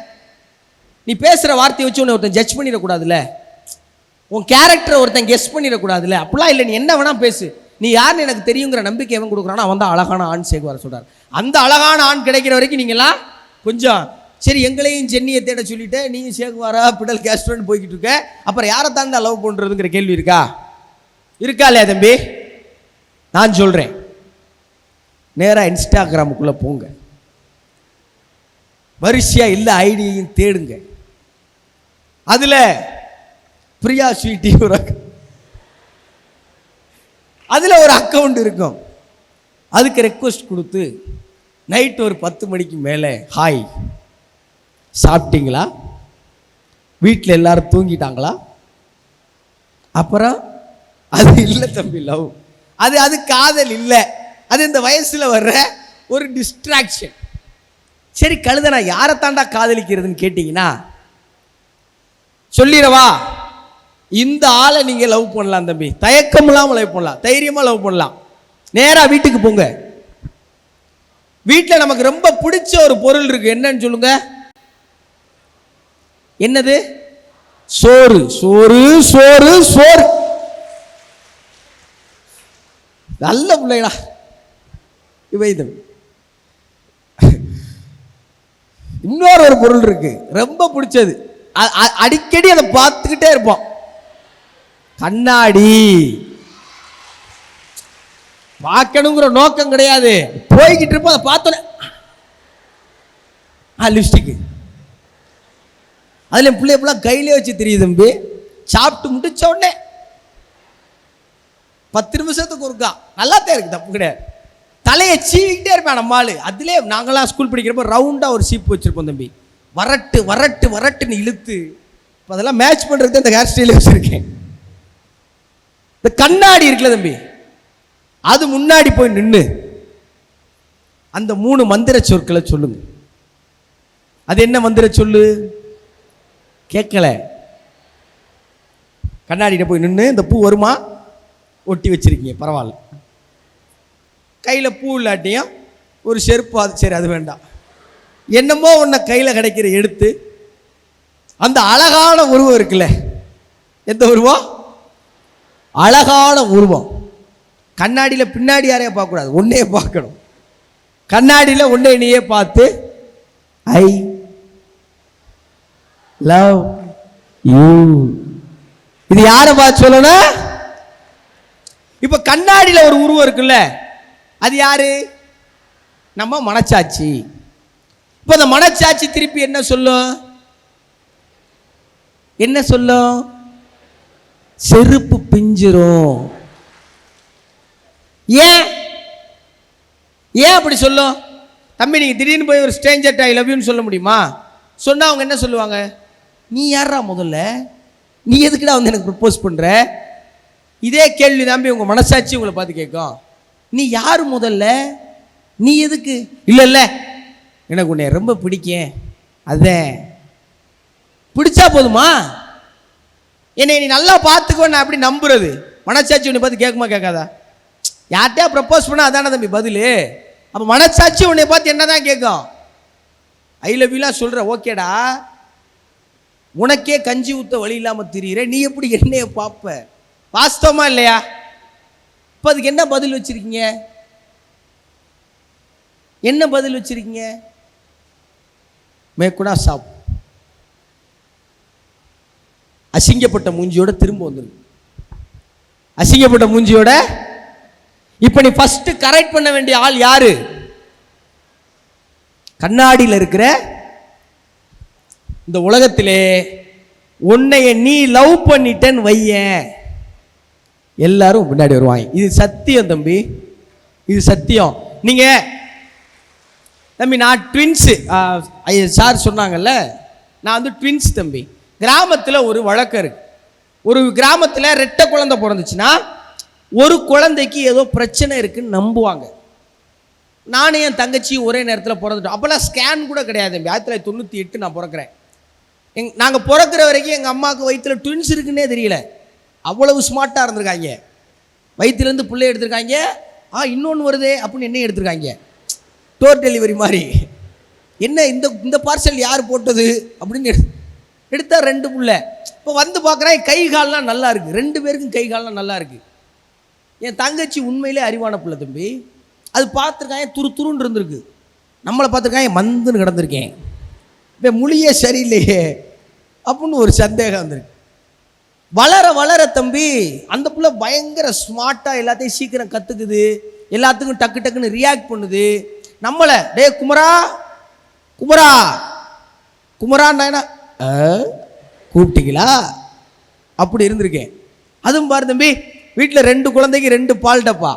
Speaker 2: நீ பேசுற வார்த்தையை வச்சு உன்னை ஒருத்தன் ஜட்ஜ் பண்ணிடக்கூடாதுல்ல, உன் கேரக்டரை ஒருத்தன் கெஸ் பண்ணிடக்கூடாதுல்ல. அப்படிலாம் இல்லை, நீ என்ன வேணா பேசு, நீ யாருன்னு எனக்கு தெரியுங்கிற நம்பிக்கை எவன் கொடுக்குறானோ அவன் தான் அழகான ஆண் சேர்க்க வர சொல்றாரு. அந்த அழகான ஆண் கிடைக்கிற வரைக்கும் நீங்களாம் கொஞ்சம் சரி, எங்களையும் சென்னியை தேட சொல்லிட்டு நீயும் சேகுவாரா பிடல் கேஸ்ட்ரோன்னு போய்கிட்டு இருக்க, அப்புறம் யாரை தாண்டா லவ் பண்ணுறதுங்கிற கேள்வி இருக்கா? இருக்கா இல்லையா தம்பி? நான் சொல்கிறேன், நேராக இன்ஸ்டாகிராமுக்குள்ளே போங்க, வரிசையாக இல்லை ஐடியையும் தேடுங்க. அதில் பிரியா ஸ்வீட்டி அதில் ஒரு அக்கௌண்ட் இருக்கும். அதுக்கு ரெக்வஸ்ட் கொடுத்து நைட்டு ஒரு 10 மணிக்கு மேலே ஹாய் சாப்பிட்டீங்களா, வீட்டில் எல்லாரும் தூங்கிட்டாங்களா, அப்புறம் அது இல்லை தம்பி லவ், அது காதல் இல்லை, அது இந்த வயசில் வர்ற ஒரு டிஸ்ட்ராக்ஷன். சரி கழுத, நான் யாரை தாண்டா காதலிக்கிறதுன்னு கேட்டிங்கன்னா சொல்லிடவா, இந்த ஆளை நீங்கள் லவ் பண்ணலாம் தம்பி, தயக்கம் இல்லாமல் லவ் பண்ணலாம், தைரியமாக லவ் பண்ணலாம். நேராக வீட்டுக்கு போங்க. வீட்டில் நமக்கு ரொம்ப பிடிச்ச ஒரு பொருள் இருக்கு, என்னன்னு சொல்லுங்க? என்னது? சோறு சோறு சோறு சோறு. நல்ல பிள்ளைடா இவை. இன்னொரு ஒரு பொருள் இருக்கு ரொம்ப பிடிச்சது, அடிக்கடி அதை பார்த்துக்கிட்டே இருப்போம், கண்ணாடி. பார்க்கணுங்கிற நோக்கம் கிடையாது, போய்கிட்டு இருப்போம், அதை பார்த்தோன்னே லிப்ஸ்டிக்கு. அதில் என் பிள்ளைய கையிலே வச்சு தெரியுது தம்பி, சாப்பிட்டு முடிச்ச உடனே 10 நிமிஷத்துக்கு ஒருக்கா நல்லாத்தான் இருக்கு, தப்பு கிடையாது. தலையை சீவிக்கிட்டே இருப்பேன் நம்ம ஆளு. அதுலேயே நாங்களாம் ஸ்கூல் படிக்கிறப்ப ரவுண்டாக ஒரு சீப்பு வச்சுருப்போம் தம்பி, வரட்டு வரட்டு வரட்டுன்னு இழுத்து. இப்போ அதெல்லாம் மேட்ச் பண்ணுறது இந்த ஹேர் ஸ்டைல் வச்சுருக்கேன். இந்த கண்ணாடி இருக்குல்ல தம்பி, அது முன்னாடி போய் நின்று அந்த 3 மந்திர சொற்களை சொல்லுங்க. அது என்ன மந்திர சொல்லு? கேட்கல. கண்ணாடியில போய் நின்று இந்த பூ வருமா ஒட்டி வச்சிருக்கீங்க, பரவாயில்ல. கையில் பூ இல்லாட்டியும் ஒரு செருப்பு, அது சரி அது வேண்டாம், என்னமோ ஒன்றை கையில் கிடைக்கிற எடுத்து அந்த அழகான உருவம் இருக்குல்ல, எந்த உருவம்? அழகான உருவம். கண்ணாடியில் பின்னாடி யாரையும் பார்க்கக்கூடாது, ஒன்னையே பார்க்கணும். கண்ணாடியில் ஒன்றை நீயே பார்த்து ஐ லவ் யூ, இது யாரை பார்த்து சொல்லணும்? இப்ப கண்ணாடியில் ஒரு உருவம் இருக்குல்ல, அது யாரு? நம்ம மனச்சாட்சி. இப்ப அந்த மனச்சாட்சி திருப்பி என்ன சொல்லும்? என்ன சொல்லும்? செருப்பு பிஞ்சிரும். ஏன் ஏன் அப்படி சொல்லும்? தம்பி, நீங்க திடீர்னு போய் ஒரு ஸ்ட்ரேஞ்சர் ஐ லவ் யூன்னு சொல்ல முடியுமா? சொன்னா அவங்க என்ன சொல்லுவாங்க? நீ யாரா முதல்ல, நீ எதுக்குடா வந்து எனக்கு ப்ரப்போஸ் பண்ற? இதே கேள்வி தம்பி உங்க மனசாட்சி உங்களை பார்த்து கேட்கும். நீ யாரு முதல்ல, நீ எதுக்கு? இல்ல இல்ல எனக்கு உன்னை ரொம்ப பிடிக்கும், அதான். பிடிச்சா போதுமா? என்னை நீ நல்லா பார்த்துக்கோ, நான் அப்படி நம்புறது. மனசாட்சி உன்னை பார்த்து கேட்குமா கேட்காதா? யார்கிட்டயா ப்ரப்போஸ் பண்ணா அதானே தம்பி பதில். அப்போ மனசாட்சி உன்னை பார்த்து என்னதான் கேட்கும்? ஐ லவ் யூலாம் சொல்ற, ஓகேடா, உனக்கே கஞ்சி ஊத்த வழி இல்லாமல் திரியிற, நீ எப்படி என்னைய பார்ப்ப? வாஸ்தவமா இல்லையா? இப்போ அதுக்கு என்ன பதில் வச்சிருக்கீங்க? என்ன பதில் வச்சிருக்கீங்க? மேற்கூடா சாப் அசிங்கப்பட்ட மூஞ்சியோட திரும்ப வந்துரு. அசிங்கப்பட்ட மூஞ்சியோட. இப்ப நீ ஃபர்ஸ்ட் கரெக்ட் பண்ண வேண்டிய ஆள் யாரு? கண்ணாடியில் இருக்கிற இந்த உலகத்திலே உன்னைய நீ லவ் பண்ணிட்டேன்னு வையேன், எல்லாரும் முன்னாடி வருவாங்க. இது சத்தியம் தம்பி, இது சத்தியம். நீங்க தம்பி, நான் ட்வின்ஸு சார் சொன்னாங்கல்ல, நான் வந்து ட்வின்ஸ் தம்பி. கிராமத்தில் ஒரு வழக்கம் இருக்கு. ஒரு கிராமத்தில் ரெட்டை குழந்தை பிறந்துச்சுன்னா ஒரு குழந்தைக்கு ஏதோ பிரச்சனை இருக்குன்னு நம்புவாங்க. நானும் என் தங்கச்சியும் ஒரே நேரத்தில் பிறந்துட்டோம். அப்போல்லாம் ஸ்கேன் கூட கிடையாது தம்பி. 1998 நான் பிறக்கிறேன். நாங்கள் பிறக்கிற வரைக்கும் எங்கள் அம்மாவுக்கு வயிற்றில் ட்வின்ஸ் இருக்குன்னே தெரியல. அவ்வளவு ஸ்மார்ட்டாக இருந்திருக்காங்க. வயிற்றுலேருந்து பிள்ளை எடுத்திருக்காங்க. இன்னொன்று வருதே அப்படின்னு என்ன எடுத்திருக்காங்க. டோர் டெலிவரி மாதிரி. என்ன இந்த இந்த பார்சல் யார் போட்டது அப்படின்னு எடுத்தா 2 புள்ள. இப்போ வந்து பார்க்குறேன் கை கால்லாம் நல்லா இருக்குது, 2 பேருக்கும் கை கால்லாம் நல்லா இருக்குது. என் தங்கச்சி உண்மையிலே அறிவான பிள்ளை தம்பி. அது பார்த்துருக்கான் துரு துருன்னு இருந்திருக்கு, நம்மளை பார்த்துருக்கான் மந்துன்னு கிடந்திருக்கேன், இப்போ மொழியே சரியில்லையே அப்படின்னு ஒரு சந்தேகம் வந்திருக்கு. வளர வளர தம்பி அந்த பிள்ளை பயங்கர ஸ்மார்ட்டாக எல்லாத்தையும் சீக்கிரம் கற்றுக்குது, எல்லாத்துக்கும் டக்கு டக்குன்னு ரியாக்ட் பண்ணுது. நம்மளை டே குமரா குமரா குமரான்னா என்ன கூப்பிட்டீங்களா அப்படி இருந்திருக்கேன். அதுவும் பாரு தம்பி, வீட்டில் 2 குழந்தைக்கு 2 பால் டப்பா.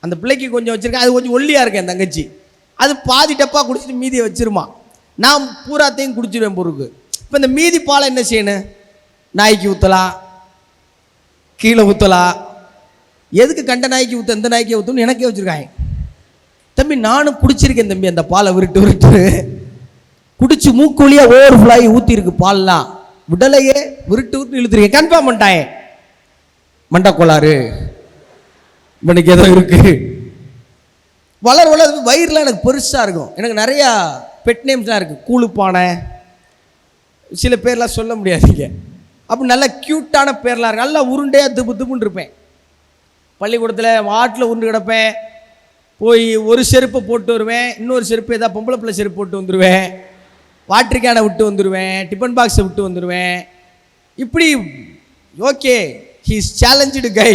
Speaker 2: அந்த பிள்ளைக்கு கொஞ்சம் வச்சுருக்கேன், அது கொஞ்சம் ஒல்லியாக இருக்கேன் தங்கச்சி. அது பாதி டப்பா குடிச்சிட்டு மீதியை வச்சிருமா, நான் பூராத்தையும் குடிச்சிடுவேன் பொருளுக்கு. இப்போ இந்த மீதி பாலை என்ன செய்யணும்? நாய்க்கு ஊற்றலாம், கீழே ஊற்றலாம். எதுக்கு கண்ட நாய்க்கு ஊற்ற இந்த நாய்க்கே ஊற்றணும்னு எனக்கே வச்சுருக்காங்க. தம்பி நானும் குடிச்சிருக்கேன் தம்பி, அந்த பாலை விருட்டு குடிச்சு மூக்கு வழியாக ஓவர் ஃபுல்லாகி ஊற்றிருக்கு பால்லாம், விடலையே விருட்டு இழுத்துருக்கேன். கன்ஃபார்ம் பண்ணிட்டாயே மண்டை கோளாறு இவனுக்கு ஏதோ இருக்கு. வளர வளர வயிறுலாம் எனக்கு பெருசாக இருக்கும். எனக்கு நிறையா பெட் நேம்ஸ்லாம் இருக்குது, கூழுப்பானை, சில பேர்லாம் சொல்ல முடியாதுங்க. அப்போ நல்ல க்யூட்டான பேர்லாம் இருக்கு, நல்லா உருண்டையாக துப்பு துப்புன்னு இருப்பேன். பள்ளிக்கூடத்தில் வாட்டில் உருண்டு கிடப்பேன், போய் ஒரு செருப்பை போட்டு வருவேன், இன்னொரு செருப்பு ஏதாவது பொம்பளை பிள்ளை செருப்பு போட்டு வந்துடுவேன், வாட்டர் கேனை விட்டு வந்துடுவேன், டிஃபன் பாக்ஸை விட்டு வந்துடுவேன். இப்படி ஓகே ஹீ இஸ் சேலஞ்சு கை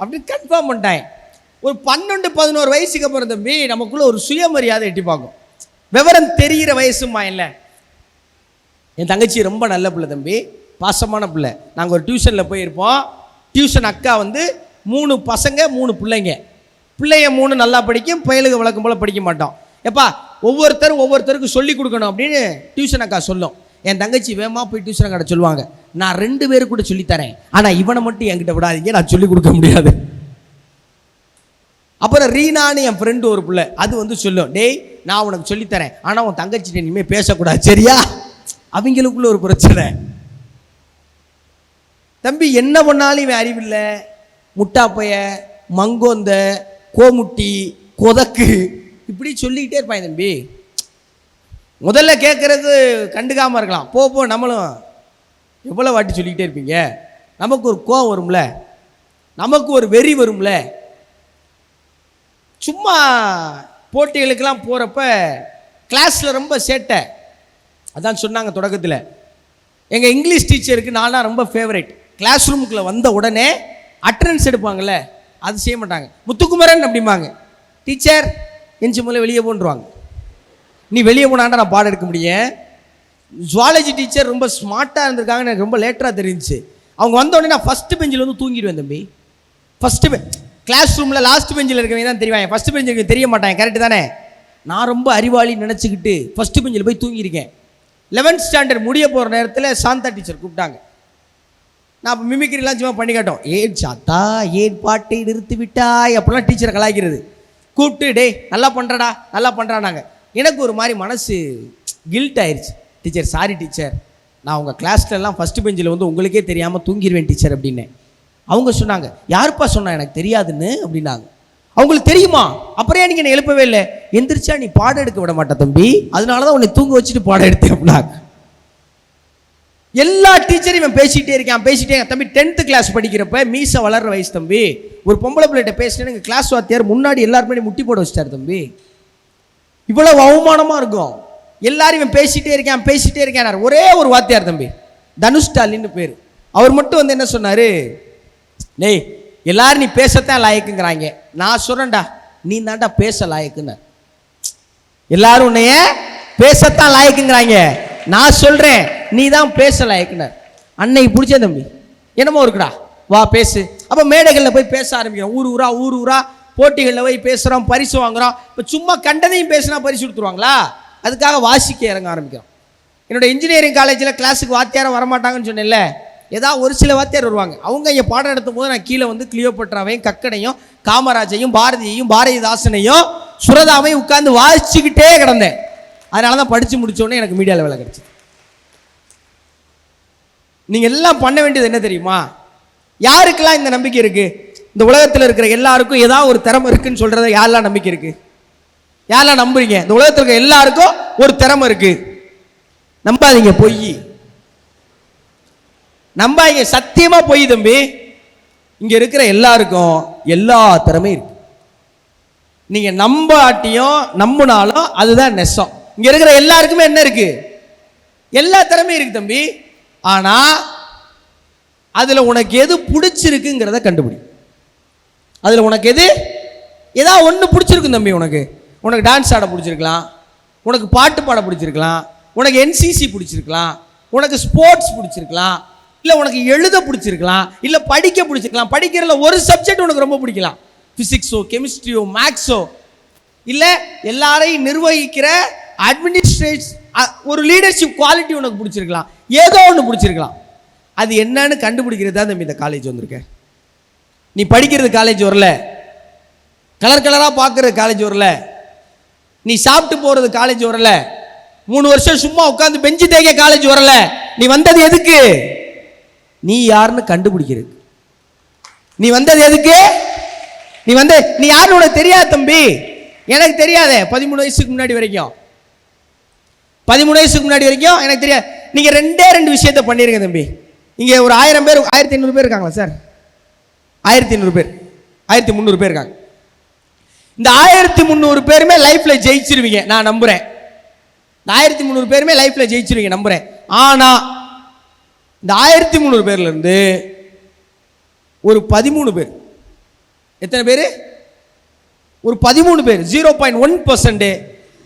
Speaker 2: அப்படின்னு கன்ஃபார்ம் பண்ணிட்டேன். ஒரு 12-11 வயசுக்கு அப்புறம் தம்பி நமக்குள்ளே ஒரு சுயமரியாதை எட்டி பார்க்கும், விவரம் தெரிகிற வயசுமா இல்லை. என் தங்கச்சி ரொம்ப நல்ல பிள்ளை தம்பி, பாசமான பிள்ளை. நாங்கள் ஒரு டியூஷனில் போயிருப்போம். டியூஷன் அக்கா வந்து 3 பசங்க 3 பிள்ளைங்க. பிள்ளைய 3 நல்லா படிக்கும், பயலுக்கு வழக்கம் போல் படிக்க மாட்டோம். எப்பா ஒவ்வொருத்தருக்கும் சொல்லி கொடுக்கணும் அப்படின்னு டியூஷன் அக்கா சொல்லும். என் தங்கச்சி வேகமா போய் டியூஷன் அக்கா சொல்லுவாங்க, நான் 2 பேருக்கு கூட சொல்லித்தரேன், ஆனால் இவனை மட்டும் என்கிட்ட விடாதீங்க, நான் சொல்லிக் கொடுக்க முடியாது. அப்புறம் ரீனான்னு என் ஃப்ரெண்டு ஒரு பிள்ளை, அது வந்து சொல்லும், டேய் நான் உனக்கு சொல்லித்தரேன், ஆனால் உன் தங்கச்சிட்ட இனிமேல் பேசக்கூடாது சரியா. அவங்களுக்குள்ள ஒரு பிரச்சனை. தம்பி என்ன பண்ணாலும் இவன் அறிவில்லை, முட்டாப்பைய, மங்கோந்த, கோமுட்டி, கொதக்கு இப்படி சொல்லிக்கிட்டே இருப்பாங்க தம்பி. முதல்ல கேட்கறது கண்டுக்காமல் இருக்கலாம், போ நம்மளும் எவ்வளோ வாட்டி சொல்லிக்கிட்டே இருப்பீங்க. நமக்கு ஒரு கோவம் வரும்ல, நமக்கு ஒரு வெறி வரும்ல. சும்மா போட்டிகளுக்கெல்லாம் போகிறப்ப கிளாஸில் ரொம்ப சேட்டை. அதான் சொன்னாங்க தொடக்கத்தில், எங்கள் இங்கிலீஷ் டீச்சருக்கு நானா ரொம்ப ஃபேவரட். கிளாஸ் ரூமுக்குள்ளே வந்த உடனே அட்டண்டன்ஸ் எடுப்பாங்கள்ல, அது செய்ய மாட்டாங்க. முத்துக்குமரன் அப்படிம்பாங்க, டீச்சர் எஞ்சி முதல்ல வெளியே போன்றுவாங்க. நீ வெளியே போனாண்டா நான் பாடம் எடுக்க முடியும். ஜுவாலஜி டீச்சர் ரொம்ப ஸ்மார்ட்டாக இருந்திருக்காங்க, எனக்கு ரொம்ப லேட்டராக தெரிஞ்சிச்சு. அவங்க வந்த உடனே நான் ஃபஸ்ட்டு பெஞ்சில் வந்து தூங்கிடுவேன் தம்பி. ஃபஸ்ட்டு கிளாஸ் ரூமில் லாஸ்ட் பெஞ்சில் இருக்கவங்க தான் தெரிவாங்க, ஃபஸ்ட்டு பெஞ்சில் இருக்க தெரிய மாட்டாங்க, கரெக்டு தானே. நான் ரொம்ப அறிவாளி நினச்சிக்கிட்டு ஃபஸ்ட்டு பெஞ்சில் போய் தூங்கியிருக்கேன். 11th ஸ்டாண்டர்ட் முடிய போகிற நேரத்தில் சாந்தா டீச்சர் கூப்பிட்டாங்க. நான் இப்போ மிமிக்ரிலாம் சும்மா பண்ணி காட்டோம், ஏன் சாத்தா ஏன் பாட்டை நிறுத்தி விட்டாய் அப்படிலாம் டீச்சரை கலாய்க்கிறது. கூப்பிட்டு டே நல்லா பண்ணுறடா நல்லா பண்ணுறானாங்க. எனக்கு ஒரு மாதிரி மனசு கில்ட் ஆயிடுச்சு. டீச்சர் சாரி டீச்சர், நான் உங்கள் கிளாஸ்லலாம் ஃபஸ்ட்டு பெஞ்சில் வந்து உங்களுக்கே தெரியாமல் தூங்கிடுவேன் டீச்சர் அப்படின்னேன். அவங்க சொன்னாங்க, யாருப்பா சொன்னா எனக்கு தெரியாதுன்னு அப்படின்னாங்க. அவங்களுக்கு தெரியுமா, அப்புறம் ஏன் நீங்கள் என்னை எழுப்பவே இல்லை? எந்திரிச்சா நீ பாடம் எடுக்க விட மாட்டே தம்பி, அதனால தான் உன்னை தூங்க வச்சுட்டு பாடம் எடுத்தேன் அப்படின்னாங்க. எல்லா டீச்சரும் இவன் பேசிகிட்டே இருக்கேன் தம்பி. 10th கிளாஸ் படிக்கிறப்ப மீசை வளர்ற வயசு தம்பி. ஒரு பொம்பளை பிள்ளைகிட்ட பேசினேன், எங்கள் கிளாஸ் வாத்தியார் முன்னாடி எல்லாருமே முட்டி போட வச்சிட்டார் தம்பி. இவ்வளவு அவமானமாக இருக்கும். எல்லாரும் இவன் பேசிகிட்டே இருக்கேன். ஒரே ஒரு வாத்தியார் தம்பி, தனுஷ்டாலின்னு பேர். அவர் மட்டும் வந்து என்ன சொன்னார், டேய் எல்லாரும் நீ பேசத்தான் லாயக்குங்கிறாங்க, நான் சொல்கிறேன்டா நீ தான்டா பேச லாயக்குன்னு. எல்லாரும் உன்னைய பேசத்தான் லாயக்குங்கிறாங்க, நான் சொல்கிறேன் நீ தான் பேச லாயக்குன்னு. அன்னைக்கு பிடிச்ச தம்பி, என்னமோ இருக்குடா வா பேசு. அப்போ மேடைகளில் போய் பேச ஆரம்பிக்கிறோம், ஊர் ஊரா போட்டிகளில் போய் பேசுகிறோம், பரிசு வாங்குகிறோம். இப்போ சும்மா கண்டதையும் பேசினா பரிசு கொடுத்துருவாங்களா, அதுக்காக வாசிக்க இறங்க ஆரம்பிக்கிறோம். என்னோட இன்ஜினியரிங் காலேஜில் கிளாஸுக்கு வாத்தியாரம் வரமாட்டாங்கன்னு சொன்னேன்ல, ஏதாவது ஒரு சில வாத்தியார் வருவாங்க. அவங்க இங்கே பாடம் நடத்தும் போது நான் கீழே வந்து கிளியோபட்ராவையும் கக்கனையும் காமராஜையும் பாரதியையும் பாரதிதாசனையும் சுரதாமையும் உட்காந்து வாசிச்சுக்கிட்டே கிடந்தேன். அதனால தான் படித்து முடித்தோடனே எனக்கு மீடியாவில் வேலை கிடச்சிது. நீங்கள் எல்லாம் பண்ண வேண்டியது என்ன தெரியுமா, யாருக்கெல்லாம் இந்த நம்பிக்கை இருக்குது, இந்த உலகத்தில் இருக்கிற எல்லாருக்கும் ஏதாவது ஒரு திறமை இருக்குன்னு சொல்கிறத யாரெல்லாம் நம்பிக்கை இருக்குது? யாரெல்லாம் நம்புறீங்க? இந்த உலகத்தில் இருக்க எல்லாருக்கும் ஒரு திறமை இருக்கு. நம்பாதீங்க, பொய் நம்பாதீங்க, சத்தியமா பொய் தம்பி. இங்க இருக்கிற எல்லாருக்கும் எல்லா திறமையும் இருக்கு. நீங்க நம்பாட்டியும் நம்பினாலும் அதுதான் நெசம். இங்க இருக்கிற எல்லாருக்குமே என்ன இருக்கு? எல்லா திறமையும் இருக்கு தம்பி. ஆனா அதுல உனக்கு எது பிடிச்சிருக்குங்கிறத கண்டுபிடி. அதுல உனக்கு ஏதாவது ஒன்று பிடிச்சிருக்கும் தம்பி. உனக்கு டான்ஸ் ஆட பிடிச்சிருக்கலாம், உனக்கு பாட்டு பாட பிடிச்சிருக்கலாம், உனக்கு என்சிசி பிடிச்சிருக்கலாம், உனக்கு ஸ்போர்ட்ஸ் பிடிச்சிருக்கலாம், இல்லை உனக்கு எழுத பிடிச்சிருக்கலாம், இல்லை படிக்க பிடிச்சிருக்கலாம். படிக்கிறதுல ஒரு சப்ஜெக்ட் உனக்கு ரொம்ப பிடிக்கலாம், ஃபிசிக்ஸோ கெமிஸ்ட்ரியோ மேக்ஸோ, இல்லை எல்லாரையும் நிர்வகிக்கிற அட்மினிஸ்ட்ரேட் ஒரு லீடர்ஷிப் குவாலிட்டி உனக்கு பிடிச்சிருக்கலாம், ஏதோ ஒன்று பிடிச்சிருக்கலாம். அது என்னன்னு கண்டுபிடிக்கிறது தான் தம்பி இந்த காலேஜ் வந்திருக்கேன். நீ படிக்கிறது காலேஜ் வரல, கலர் கலராக பார்க்கறது காலேஜ் வரல, நீ சாப்பிட்டு போகிறது காலேஜ் வரல, 3 வருஷம் சும்மா உட்காந்து பெஞ்சு தேய்க்க காலேஜ் வரல. நீ வந்தது எதுக்கு? நீ யாருன்னு கண்டுபிடிக்கிறது. நீ வந்தது எதுக்கு? நீ யாருன்னு உனக்கு தெரியாது தம்பி. எனக்கு தெரியாதே 13 வயசுக்கு முன்னாடி வரைக்கும். 13 வயசுக்கு முன்னாடி வரைக்கும் எனக்கு தெரியாது. நீங்க 2 விஷயத்த பண்ணிருங்க தம்பி. இங்க ஒரு 1000 பேர் 1500 பேர் இருக்காங்களா சார்? 1500 பேர் 1300 பேர் இருக்காங்க. இந்த 1300 பேருமே லைஃப்ல ஜெயிச்சிருவீங்க நான் நம்புறேன். இந்த 1300 பேருமே லைஃப்ல ஜெயிச்சிருவீங்க நம்புறேன். ஆனா இந்த 1300 பேர்ல இருந்து ஒரு 13 பேர், எத்தனை பேர்? ஒரு 13 பேர் 0.1%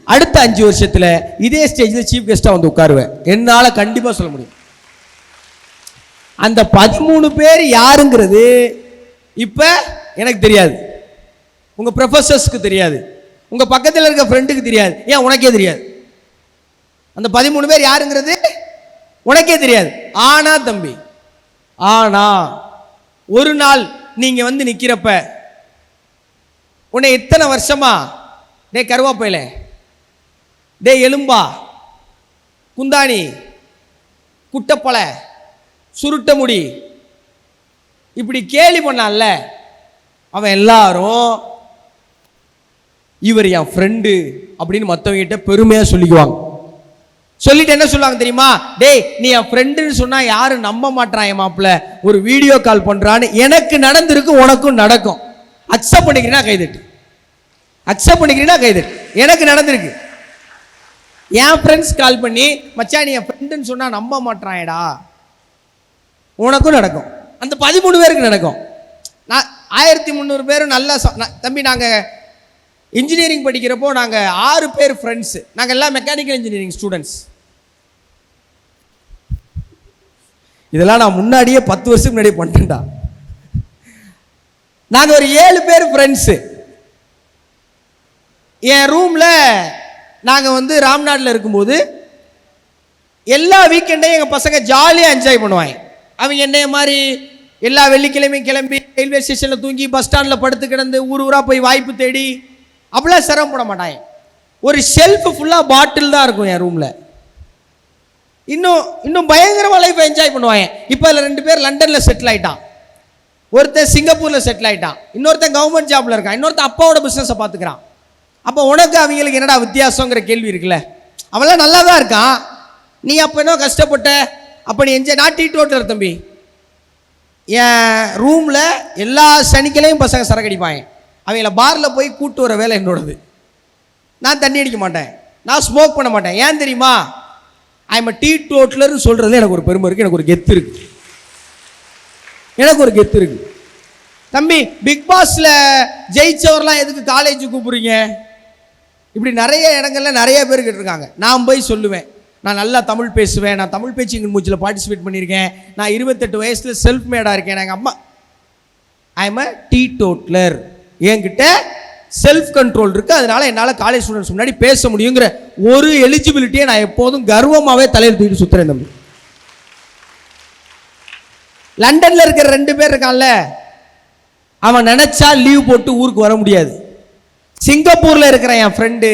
Speaker 2: அடுத்த 5 வருஷத்துல இதே ஸ்டேஜ்ல சீஃப் கெஸ்டா வந்து உட்காருவேன். என்னால கண்டிப்பா சொல்ல முடியும். அந்த 13 பேர் யாருங்கிறது இப்ப எனக்கு தெரியாது, உங்க ப்ரொஃபசர்ஸ்க்கு தெரியாது, உங்க பக்கத்தில் இருக்க ஃப்ரெண்டுக்கு தெரியாது, ஏன் உனக்கே தெரியாது. அந்த 13 பேர் யாருங்கிறது உனக்கே தெரியாது. ஆனா தம்பி, ஆனா ஒரு நாள் நீங்க வந்து நிக்கிறப்ப உன்னை எத்தனை வருஷமா டே கருவாப்பையில, டே எலும்பா, குந்தாணி, குட்டப்பலை, சுருட்ட முடி இப்படி கேலி பண்ணான்ல, அவன் எல்லாரும் இவர் என் ஃப்ரெண்டு அப்படின்னு மற்றவங்க கிட்ட பெருமையா சொல்லிக்குவாங்க. சொல்லிட்டு என்ன சொல்லுவாங்க தெரியுமா? டேய் நீ என் ஃப்ரெண்டுன்னு சொன்னா யாரும் நம்ப மாட்டான் என் மாப்பிள்ள, ஒரு வீடியோ கால் பண்றான்னு. எனக்கு நடந்திருக்கு, உனக்கும் நடக்கும். அக்செப்ட் பண்ணிக்கிறீனா கைதட்டு, அக்செப்ட் பண்ணிக்கிறீனா கைதட்டு. எனக்கு நடந்திருக்கு. என் ஃப்ரெண்ட்ஸ் கால் பண்ணி மச்சான் நீ என் ஃப்ரெண்டுன்னு சொன்னா நம்ப மாட்டான்டா, உனக்கும் நடக்கும். அந்த 13 பேருக்கு நடக்கும். நான் 1300 பேரும் நல்லா தம்பி. நாங்கள் இன்ஜினியரிங் படிக்கிறப்போ நாங்கள் 6 பேர் ஃப்ரெண்ட்ஸு. நாங்கள் எல்லாம் மெக்கானிக்கல் இன்ஜினியரிங் ஸ்டூடெண்ட்ஸ். இதெல்லாம் நான் முன்னாடியே 10 வருஷத்துக்கு முன்னாடியே பண்ணிட்டேன்டா. நாங்கள் ஒரு 7 பேர் ஃப்ரெண்ட்ஸு. என் ரூமில் நாங்கள் வந்து ராம்நாட்டில் இருக்கும்போது எல்லா வீக்கெண்டையும் எங்கள் பசங்க ஜாலியாக என்ஜாய் பண்ணுவாங்க. அவங்க என்னைய மாதிரி எல்லா வெள்ளிக்கிழமையும் கிளம்பி ரயில்வே ஸ்டேஷனில் தூங்கி பஸ் ஸ்டாண்டில் படுத்து கிடந்து ஊர் ஊராக போய் வாய்ப்பு தேடி அப்படிலாம் சிரமப்பட மாட்டாங்க. ஒரு ஷெல்ஃப் ஃபுல்லாக பாட்டில் தான் இருக்கும் என் ரூமில். இன்னும் பயங்கரமாக லைஃப்பை என்ஜாய் பண்ணுவாங்க. இப்போ அதில் 2 பேர் லண்டனில் செட்டில் ஆகிட்டான், ஒருத்தன் சிங்கப்பூரில் செட்டில் ஆகிட்டான், இன்னொருத்தன் கவர்மெண்ட் ஜாபில் இருக்கான், இன்னொருத்தன் அப்பாவோட பிஸ்னஸை பார்த்துக்கிறான். அப்போ உனக்கு அவங்களுக்கு என்னடா வித்தியாசங்கிற கேள்வி இருக்குல்ல. அவன்லாம் நல்லா தான் இருக்கான், நீ அப்போ என்ன கஷ்டப்பட்ட? அப்போ நீ என்ஜாய். நான் டீட்டோட்டர் தம்பி. என் ரூமில் எல்லா சனிக்கிழையும் பசங்க சரக்கு அடிப்பாங்க. அவங்கள பாரில் போய் கூட்டு வர வேலை என்னோடது. நான் தண்ணி அடிக்க மாட்டேன், நான் ஸ்மோக் பண்ண மாட்டேன். ஏன் தெரியுமா? ஐம் டீட்டோட்டலர்னு சொல்கிறதுல எனக்கு ஒரு பெருமை இருக்குது, எனக்கு ஒரு கெத்து இருக்குது, எனக்கு ஒரு கெத்து இருக்குது. தம்பி பிக் பாஸில் ஜெயிச்சவர்லாம் எதுக்கு காலேஜ் கூப்பிடுறீங்க? இப்படி நிறைய இடங்கள்ல நிறைய பேர் கேட்டிருக்காங்க. நான் போய் சொல்லுவேன், நான் நல்லா தமிழ் பேசுவேன், நான் தமிழ் பேச்சிங் மூச்சில் பார்ட்டிசிபேட் பண்ணியிருக்கேன், நான் 28 வயசில் செல்ஃப் மேடாக இருக்கேன், எங்கள் அம்மா ஐம் அ டீட்டோட்டலர், என்கிட்ட செல்ஃப் கண்ட்ரோல் இருக்குது, அதனால என்னால் காலேஜ் ஸ்டூடெண்ட்ஸ் முன்னாடி பேச முடியுங்கிற ஒரு எலிஜிபிலிட்டியை நான் எப்போதும் கர்வமாகவே தலையில் தூக்கிட்டு சுற்றுறேன் தம்பி. லண்டனில் இருக்கிற 2 பேர் இருக்கான்ல, அவன் நினச்சா லீவ் போட்டு ஊருக்கு வர முடியாது. சிங்கப்பூரில் இருக்கிற என் ஃப்ரெண்டு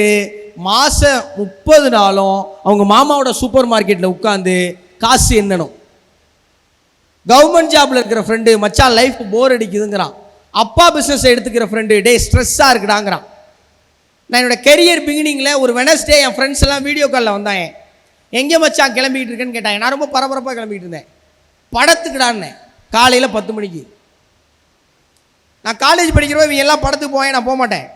Speaker 2: மாதம் 30 நாளும் அவங்க மாமாவோட சூப்பர் மார்க்கெட்டில் உட்காந்து காசு எண்ணணும். கவர்மெண்ட் ஜாபில் இருக்கிற ஃப்ரெண்டு மச்சான் லைஃப் போர் அடிக்குதுங்கிறான். அப்பா பிஸ்னஸ் எடுத்துக்கிற ஃப்ரெண்டு டே ஸ்ட்ரெஸ்ஸாக இருக்குடாங்கிறான். நான் என்னோட கெரியர் பிகினிங்கில் ஒரு வெனஸ்டே என் ஃப்ரெண்ட்ஸ் எல்லாம் வீடியோ காலில் வந்தாங்க. எங்கே மச்சான் கிளம்பிக்கிட்டு இருக்கேன்னு கேட்டாங்க. நான் ரொம்ப பரபரப்பாக கிளம்பிட்டு இருந்தேன். படத்துக்குடான்னு காலையில் 10 மணிக்கு. நான் காலேஜ் படிக்கிறப்ப இவங்க எல்லாம் படத்துக்கு போவேன், நான் போக மாட்டேன்.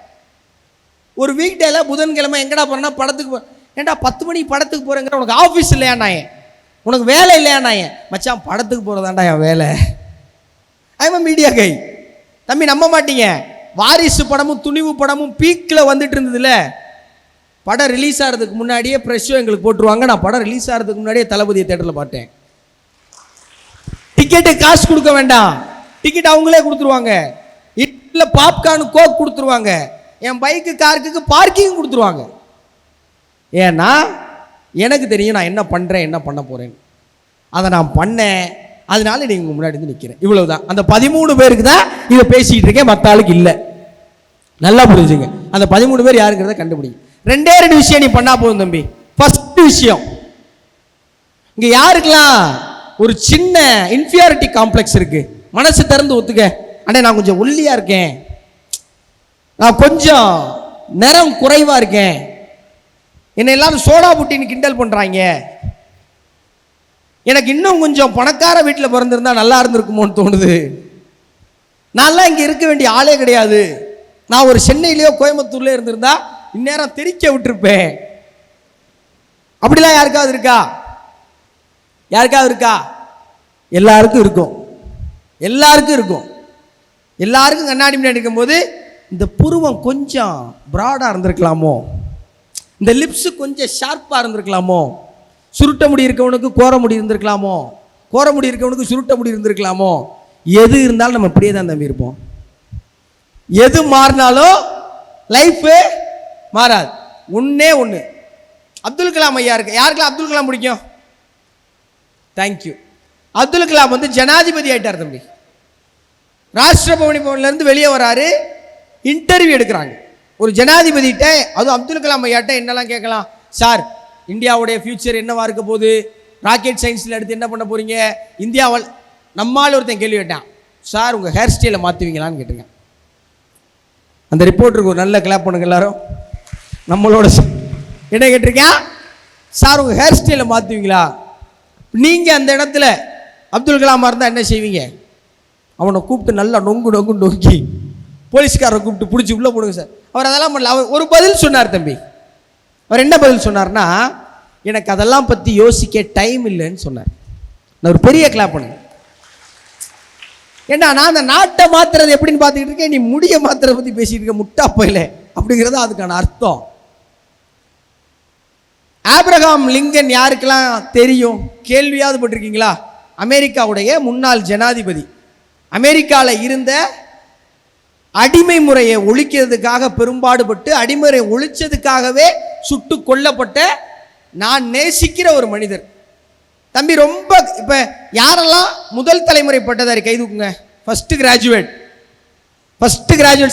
Speaker 2: ஒரு வீக் டேல புதன்கிழமை எங்கடா போகிறேன்னா படத்துக்கு ஏன்டா 10 மணிக்கு படத்துக்கு போகிறேங்கிற, உனக்கு ஆஃபீஸ் இல்லையாண்ணாயே, உனக்கு வேலை இல்லையாண்ணாயே. மச்சான் படத்துக்கு போகிறதாண்டா என் வேலை. ஐம் மீடியா கை. தம்பி நம்ப மாட்டீங்க, வாரிசு படமும் துணிவு படமும் பீக்கில் வந்துட்டு இருந்ததுல, படம் ரிலீஸ் ஆகிறதுக்கு முன்னாடியே ப்ரெஷ் எங்களுக்கு போட்டுருவாங்க. நான் படம் ரிலீஸ் ஆகிறதுக்கு முன்னாடியே தளபதியை தேட்டரில் பார்த்தேன். டிக்கெட்டு காசு கொடுக்க வேண்டாம், டிக்கெட் அவங்களே கொடுத்துருவாங்க. இல்லை பாப்கார்னு கோக் கொடுத்துருவாங்க. என் பைக்கு காருக்கு பார்க்கிங் கொடுத்துருவாங்க. ஏன்னா எனக்கு தெரியும் நான் என்ன பண்ணுறேன் என்ன பண்ண போகிறேன். அதை நான் பண்ணேன், அதனால நீங்கள் முன்னாடி வந்து நிற்கிறேன். இவ்வளவுதான். அந்த 13 பேருக்கு தான் இதை பேசிக்கிட்டு இருக்கேன், மற்ற ஆளுக்கு இல்லை. நல்லா புரிஞ்சுங்க. அந்த 13 பேர் யாருங்கிறத கண்டுபிடிங்க. 2 விஷயம் நீ பண்ணா போதும் தம்பி. ஃபர்ஸ்ட் விஷயம், இங்கே யாருக்கெல்லாம் ஒரு சின்ன இன்ஃபீரியாரிட்டி காம்ப்ளெக்ஸ் இருக்கு, மனசு திறந்து ஒத்துக்க. அண்ணே நான் கொஞ்சம் ஒல்லியா இருக்கேன், நான் கொஞ்சம் நிறம் குறைவா இருக்கேன், என்னை எல்லாரும் சோடா புட்டின்னு கிண்டல் பண்றாங்க, எனக்கு இன்னும் கொஞ்சம் பணக்கார வீட்டில் பிறந்திருந்தா நல்லா இருந்திருக்குமோன்னு தோணுது, நான்லாம் இங்கே இருக்க வேண்டிய ஆளே கிடையாது, நான் ஒரு சென்னையிலேயோ கோயம்புத்தூர்லேயோ இருந்திருந்தா இந்நேரம் தெரிக்க விட்டுருப்பேன். அப்படிலாம் யாருக்காவது இருக்கா? யாருக்காவது இருக்கா? எல்லாருக்கும் இருக்கும். எல்லாருக்கும் இருக்கும். எல்லாருக்கும் கண்ணாடி முன்னாடி இருக்கும்போது இந்த புருவம் கொஞ்சம் ப்ராடாக இருந்திருக்கலாமோ, இந்த லிப்ஸு கொஞ்சம் ஷார்ப்பாக இருந்திருக்கலாமோ, சுருட்ட முடி இருக்கவனுக்கு கோர முடி இருந்திருக்கலாமோ, கோர முடி இருக்கவனுக்கு சுருட்ட முடி இருந்திருக்கலாமோ. எது இருந்தாலும் நம்ம இப்படியே தான் தம்பி இருப்போம். எது மாறினாலும் லைஃபு மாறாது. ஒன்றே ஒன்று, அப்துல் கலாம் ஐயா இருக்கு. யாருக்கெல்லாம் அப்துல் கலாம் பிடிக்கும்? தேங்க்யூ. அப்துல் கலாம் வந்து ஜனாதிபதி ஆயிட்டார் தம்பி. ராஷ்டிரபவனி பவன்லேருந்து வெளியே வராரு, இன்டர்வியூ எடுக்கிறாங்க. ஒரு ஜனாதிபதிகிட்ட, அதுவும் அப்துல் கலாம் ஐயாட்ட என்னெல்லாம் கேட்கலாம்? சார் இந்தியாவுடைய ஃபியூச்சர் என்னவா இருக்க போகுது, ராக்கெட் சயின்ஸில் எடுத்து என்ன பண்ண போறீங்க, இந்தியாவில் நம்மால் ஒருத்தன் கேள்வி கேட்டான், சார் உங்கள் ஹேர் ஸ்டைலை மாற்றுவீங்களான்னு கேட்டிருக்கேன். அந்த ரிப்போர்ட்டருக்கு ஒரு நல்ல கிளாப் பண்ணுங்க எல்லாரும். நம்மளோட என்ன கேட்டிருக்கேன்? சார் உங்கள் ஹேர் ஸ்டைலை மாற்றுவீங்களா? நீங்கள் அந்த இடத்துல அப்துல் கலாமாக இருந்தால் என்ன செய்வீங்க? அவனை கூப்பிட்டு நல்லா நொங்கு நொங்கு நொங்கி போலீஸ்காரரை கூப்பிட்டு பிடிச்சி உள்ளே போடுங்க சார். அவர் அதெல்லாம் பண்ணல. அவர் ஒரு பதில் சொன்னார் தம்பி. அவர் என்ன பதில் சொன்னார்னா, எனக்கு அதெல்லாம் பற்றி யோசிக்க டைம் இல்லைன்னு சொன்னார். நான் ஒரு பெரிய கிளாப் பண்ணுங்க. ஏன்னா நான் அந்த நாட்டை மாத்துறது எப்படின்னு பார்த்துக்கிட்டு இருக்கேன், நீ முடிய மாத்திரத்தை பற்றி பேசிட்டு இருக்க முட்டா போயில அப்படிங்கிறது அதுக்கான அர்த்தம். ஆப்ரஹாம் லிங்கன் யாருக்கெல்லாம் தெரியும்? கேள்வியாவது பட்டிருக்கீங்களா? அமெரிக்காவுடைய முன்னாள் ஜனாதிபதி. அமெரிக்காவில் இருந்த அடிமை முறையை ஒழிக்கிறதுக்காக பெரும்பாடுபட்டு அடிமுறை ஒழிச்சதுக்காகவே சுட்டு கொல்லப்பட்ட நான் நேசிக்கிற ஒரு மனிதர் தம்பி. ரொம்ப இப்போ யாரெல்லாம் முதல் தலைமுறை பட்டதாரி கை தூக்குங்க. First graduate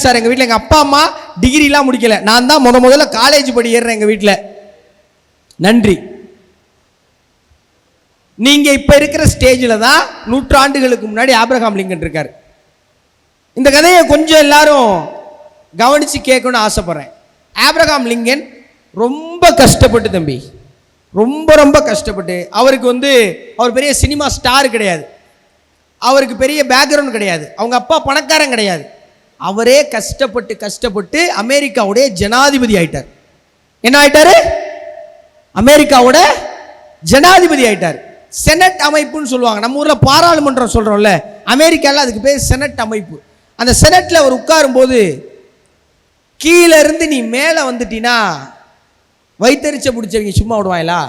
Speaker 2: sir. எங்கள் வீட்டில் எங்கள் அப்பா அம்மா டிகிரிலாம் முடிக்கல, நான் தான் முதல்ல காலேஜ் படி ஏறுறேன் எங்கள் வீட்டில். நன்றி. நீங்க இப்ப இருக்கிற ஸ்டேஜில் தான் நூற்றாண்டுகளுக்கு முன்னாடி ஆப்ரஹாம் லிங்கன் இருக்காரு. இந்த கதையை கொஞ்சம் எல்லாரும் கவனிச்சு கேட்கணும்னு ஆசைப்படுறேன். ஆப்ரஹாம் லிங்கன் ரொம்ப கஷ்டப்பட்டு தம்பி, ரொம்ப ரொம்ப கஷ்டப்பட்டு, அவருக்கு வந்து அவர் பெரிய சினிமா ஸ்டார் கிடையாது, அவருக்கு பெரிய பேக்ரவுண்ட் கிடையாது, அவங்க அப்பா பணக்காரன் கிடையாது. அவரே கஷ்டப்பட்டு அமெரிக்காவுடைய ஜனாதிபதி ஆயிட்டார். என்ன ஆயிட்டாரு? அமெரிக்காவோட ஜனாதிபதி ஆயிட்டார். செனட் அமைப்புன்னு சொல்லுவாங்க. நம்ம ஊர்ல பாராளுமன்றம் சொல்றோம்ல, அமெரிக்காவில் அதுக்கு பேர் செனட் அமைப்பு. அந்த செனட்ல அவர் உட்காரும் போது கீழே இருந்து நீ மேலே வந்துட்டீனா வைத்தறிச்ச பிடிச்சவங்க சும்மா விடுவாங்களா?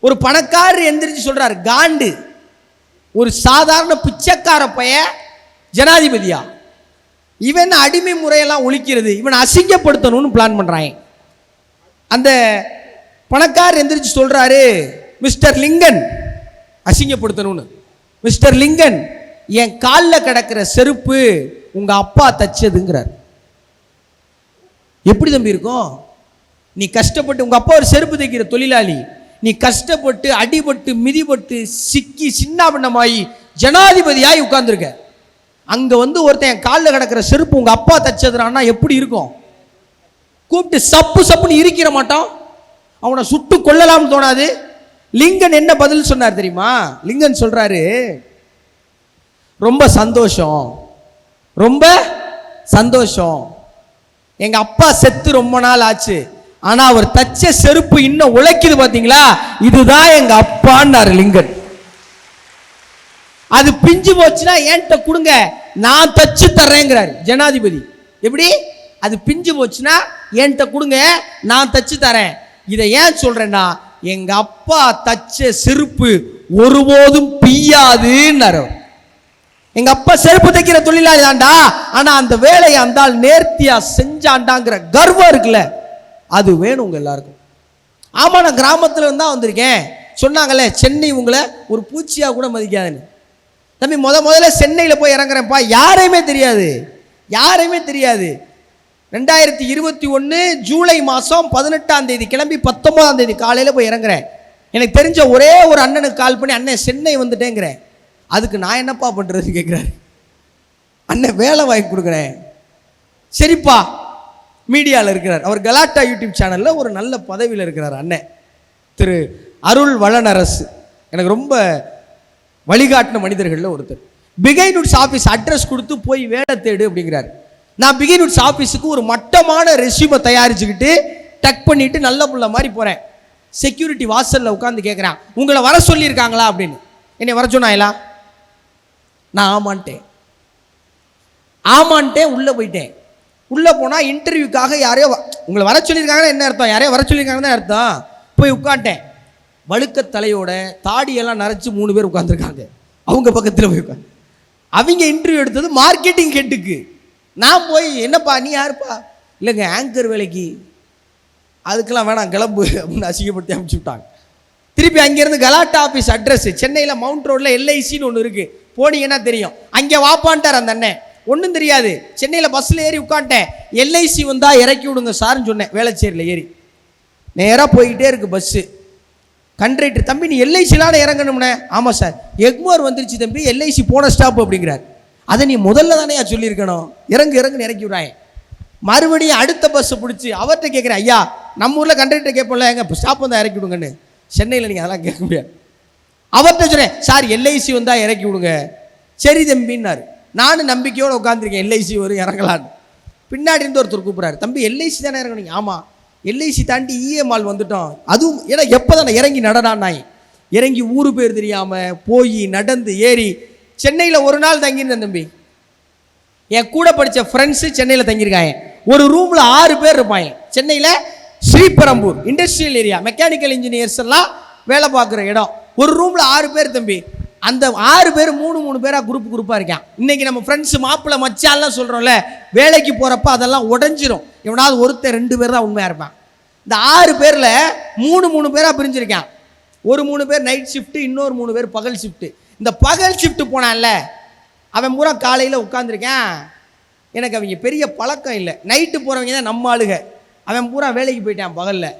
Speaker 2: ஒரு பணக்காரர் எந்திரிச்சு சொல்றாரு, காண்டு, ஒரு சாதாரண பிச்சைக்கார பைய ஜனாதிபதியா? இவன் அடிமை முறையெல்லாம் ஒழிக்கிறது, இவன் அசிங்கப்படுத்தணும்னு பிளான் பண்றாங்க. அந்த பணக்காரர் எந்திரிச்சு சொல்றாரு, மிஸ்டர் லிங்கன், அசிங்கப்படுத்தணும்னு, மிஸ்டர் லிங்கன், என் காலில் கிடக்கிற செருப்பு உங்க அப்பா தச்சதுங்கிறார். எப்படி தம்பி இருக்கும்? நீ கஷ்டப்பட்டு, உங்க அப்பா ஒரு செருப்பு தைக்கிற தொழிலாளி, நீ கஷ்டப்பட்டு அடிபட்டு மிதிபட்டு சிக்கி சின்னாபின்னமாயி ஜனாதிபதியாய் உட்கார்ந்துருக்க. அங்க வந்து ஒருத்தன் என் காலில் கிடக்கிற செருப்பு உங்க அப்பா தச்சதுறான்னா எப்படி இருக்கும்? கூப்பிட்டு சப்பு சப்புன்னு இருக்கிற மாட்டோம், அவனை சுட்டு கொள்ளலாம்னு தோணாது. லிங்கன் என்ன பதில் சொன்னார் தெரியுமா? லிங்கன் சொல்றாரு, ரொம்ப சந்தோஷம், ரொம்ப சந்தோஷம், எங்க அப்பா செத்து ரொம்ப நாள் ஆச்சு, ஆனா அவர் தச்ச செருப்பு இன்னும் உழைக்குது பாத்தீங்களா, இதுதான் எங்க அப்பான்னாரு லிங்கன். அது பிஞ்சு போச்சுன்னா என்கிட்ட கொடுங்க, நான் தச்சு தர்றேங்கிறாரு ஜனாதிபதி. எப்படி? அது பிஞ்சு போச்சுன்னா என்கிட்ட கொடுங்க, நான் தச்சு தரேன். இதை ஏன் சொல்றேன்னா, எங்க அப்பா தச்ச செருப்பு ஒருபோதும் பிய்யாதுன்னாரு. எங்க அப்பா செருப்பு தைக்கிற தொழிலாளி தான்டா, ஆனா அந்த வேலையை அந்த நேர்த்தியா செஞ்சாண்டாங்கிற கர்வம் இருக்குல்ல, அது வேணும் உங்க எல்லாருக்கும். ஆமா, நான் கிராமத்துல இருந்தா வந்திருக்கேன். சொன்னாங்கல்ல, சென்னை உங்களை ஒரு பூச்சியா கூட மதிக்காதுன்னு. தம்பி, முதல்ல சென்னையில போய் இறங்குறேன்ப்பா, யாரையுமே தெரியாது, யாரையுமே தெரியாது. 2021 ஜூலை மாதம் 18ஆம் தேதி கிளம்பி 19ஆம் தேதி காலையில் போய் இறங்குறேன். எனக்கு தெரிஞ்ச ஒரே ஒரு அண்ணனுக்கு கால் பண்ணி, அண்ணன் சென்னை வந்துட்டேங்கிறேன். அதுக்கு நான் என்னப்பா பண்ணுறதுன்னு கேட்குறாரு. அண்ணன் வேலை வாங்கி கொடுக்குறேன். சரிப்பா, மீடியாவில் இருக்கிறார், அவர் கலாட்டா யூடியூப் சேனலில் ஒரு நல்ல பதவியில் இருக்கிறார் அண்ணன் திரு அருள் வளனரசு. எனக்கு ரொம்ப வழிகாட்டின மனிதர்களில் ஒருத்தர். பிகைனுட்ஸ் ஆஃபீஸ் அட்ரஸ் கொடுத்து போய் வேலை தேடு அப்படிங்கிறார். நான் பிகைனுட்ஸ் ஆஃபீஸுக்கு ஒரு மட்டமான ரெஸ்யூமை தயாரிச்சுக்கிட்டு டக் பண்ணிட்டு நல்ல புள்ள மாதிரி போகிறேன். செக்யூரிட்டி வாசலில் உட்காந்து கேட்குறான், உங்களை வர சொல்லியிருக்காங்களா அப்படின்னு. என்னை வர சொன்னாங்களா? நான் ஆமான்ட்டேன் உள்ளே போயிட்டேன். உள்ளே போனால் இன்டர்வியூக்காக யாரையோ உங்களை வர சொல்லியிருக்காங்கன்னா என்ன அர்த்தம்? யாரையோ வர சொல்லியிருக்காங்கன்னு தான் அர்த்தம். போய் உட்காந்துட்டேன். வழுக்க தலையோட தாடியெல்லாம் நரைச்சி 3 பேர் உட்காந்துருக்காங்க. அவங்க பக்கத்தில் போய் உட்காந்து அவங்க இன்டர்வியூ எடுத்தது மார்க்கெட்டிங் ஹெட்டுக்கு. நான் போய், என்னப்பா நீ யாருப்பா? இல்லைங்க, ஆங்கர் வேலைக்கு. அதுக்கெல்லாம் வேணாம், கிளம்பு அப்படின்னு அசிங்கப்படுத்தி அனுப்பிச்சு விட்டாங்க. திருப்பி அங்கேருந்து கலாட்டா ஆஃபீஸ் அட்ரஸ் சென்னையில் மவுண்ட் ரோட்டில் LICன்னு ஒன்று இருக்குது, போனீங்கன்னா தெரியும். அங்கே வாப்பான்ட்டார் அந்த அண்ணன். ஒன்றும் தெரியாது, சென்னையில் பஸ்ஸில் ஏறி உட்காந்துட்டேன். LIC வந்தால் இறக்கி விடுங்க சார்ன்னு சொன்னேன். வேளச்சேரியில் ஏறி நேராக போய்கிட்டே இருக்குது பஸ்ஸு. கண்ட்ரைட்டர், தம்பி நீ LICலான இறங்கணும்னே. ஆமாம் சார், எக்மோர் வந்துருச்சு தம்பி, LIC போன ஸ்டாப் அப்படிங்கிறார். அதை நீ முதல்ல தானே சொல்லியிருக்கணும். இறங்குன்னு இறக்கி விடாங்க. மறுபடியும் அடுத்த பஸ்ஸை பிடிச்சி அவர்கிட்ட கேட்குறேன், ஐயா நம்ம ஊரில் கண்ட்ரைக்டர் கேட்போம்ல, எங்கள் ஸ்டாப் வந்தால் இறக்கி விடுங்கன்னு. சென்னையில் நீங்கள் அதெல்லாம் கேட்க முடியாது. அவர்கிட்ட சொன்னேன், சார் LIC வந்தால் இறக்கி விடுங்க. சரி தம்பின்னாரு. நானும் நம்பிக்கையோடு உட்காந்துருக்கேன், LIC வரும் இறங்கலான்னு. பின்னாடி இருந்து ஒருத்தர் கூப்பிட்றாரு, தம்பி LIC தானே இறங்கணும். ஆமாம், LIC தாண்டி EMR வந்துட்டோம். அதுவும் ஏன்னா எப்போ தானே இறங்கி நடடான்னாய். இறங்கி ஊரு பேர் தெரியாமல் போய் நடந்து ஏறி சென்னையில் ஒரு நாள் தங்கியிருந்தேன் தம்பி. என் கூட படித்த ஃப்ரெண்ட்ஸு சென்னையில் தங்கியிருக்காங்க. ஒரு ரூமில் 6 பேர் இருப்பாங்க. சென்னையில் ஸ்ரீபெரும்பூர் இண்டஸ்ட்ரியல் ஏரியா, மெக்கானிக்கல் இன்ஜினியர்ஸ் எல்லாம் வேலை பார்க்குற இடம். ஒரு ரூமில் 6 பேர் தம்பி. அந்த 6 பேர் 3 பேராக குரூப்பாக இருக்கான். இன்றைக்கி நம்ம ஃப்ரெண்ட்ஸு மாப்பிள்ளை மச்சான்லாம் சொல்கிறோம்ல, வேலைக்கு போகிறப்ப அதெல்லாம் உடஞ்சிரும். எவனாவது ஒருத்தர் 2 பேர் தான் உண்மையாக இருப்பான். இந்த 6 பேரில் 3 பேராக பிரிஞ்சிருக்கான். ஒரு 3 பேர் நைட் ஷிஃப்ட்டு, இன்னொரு 3 பேர் பகல் ஷிஃப்ட்டு. இந்த பகல் ஷிஃப்ட்டு போனான்ல, அவன் பூரா காலையில் உட்காந்துருக்கேன். எனக்கு அவங்க பெரிய பழக்கம் இல்லை, நைட்டு போகிறவங்க தான் நம்ம ஆளுக. அவன் பூரா வேலைக்கு போயிட்டான் பகலில்.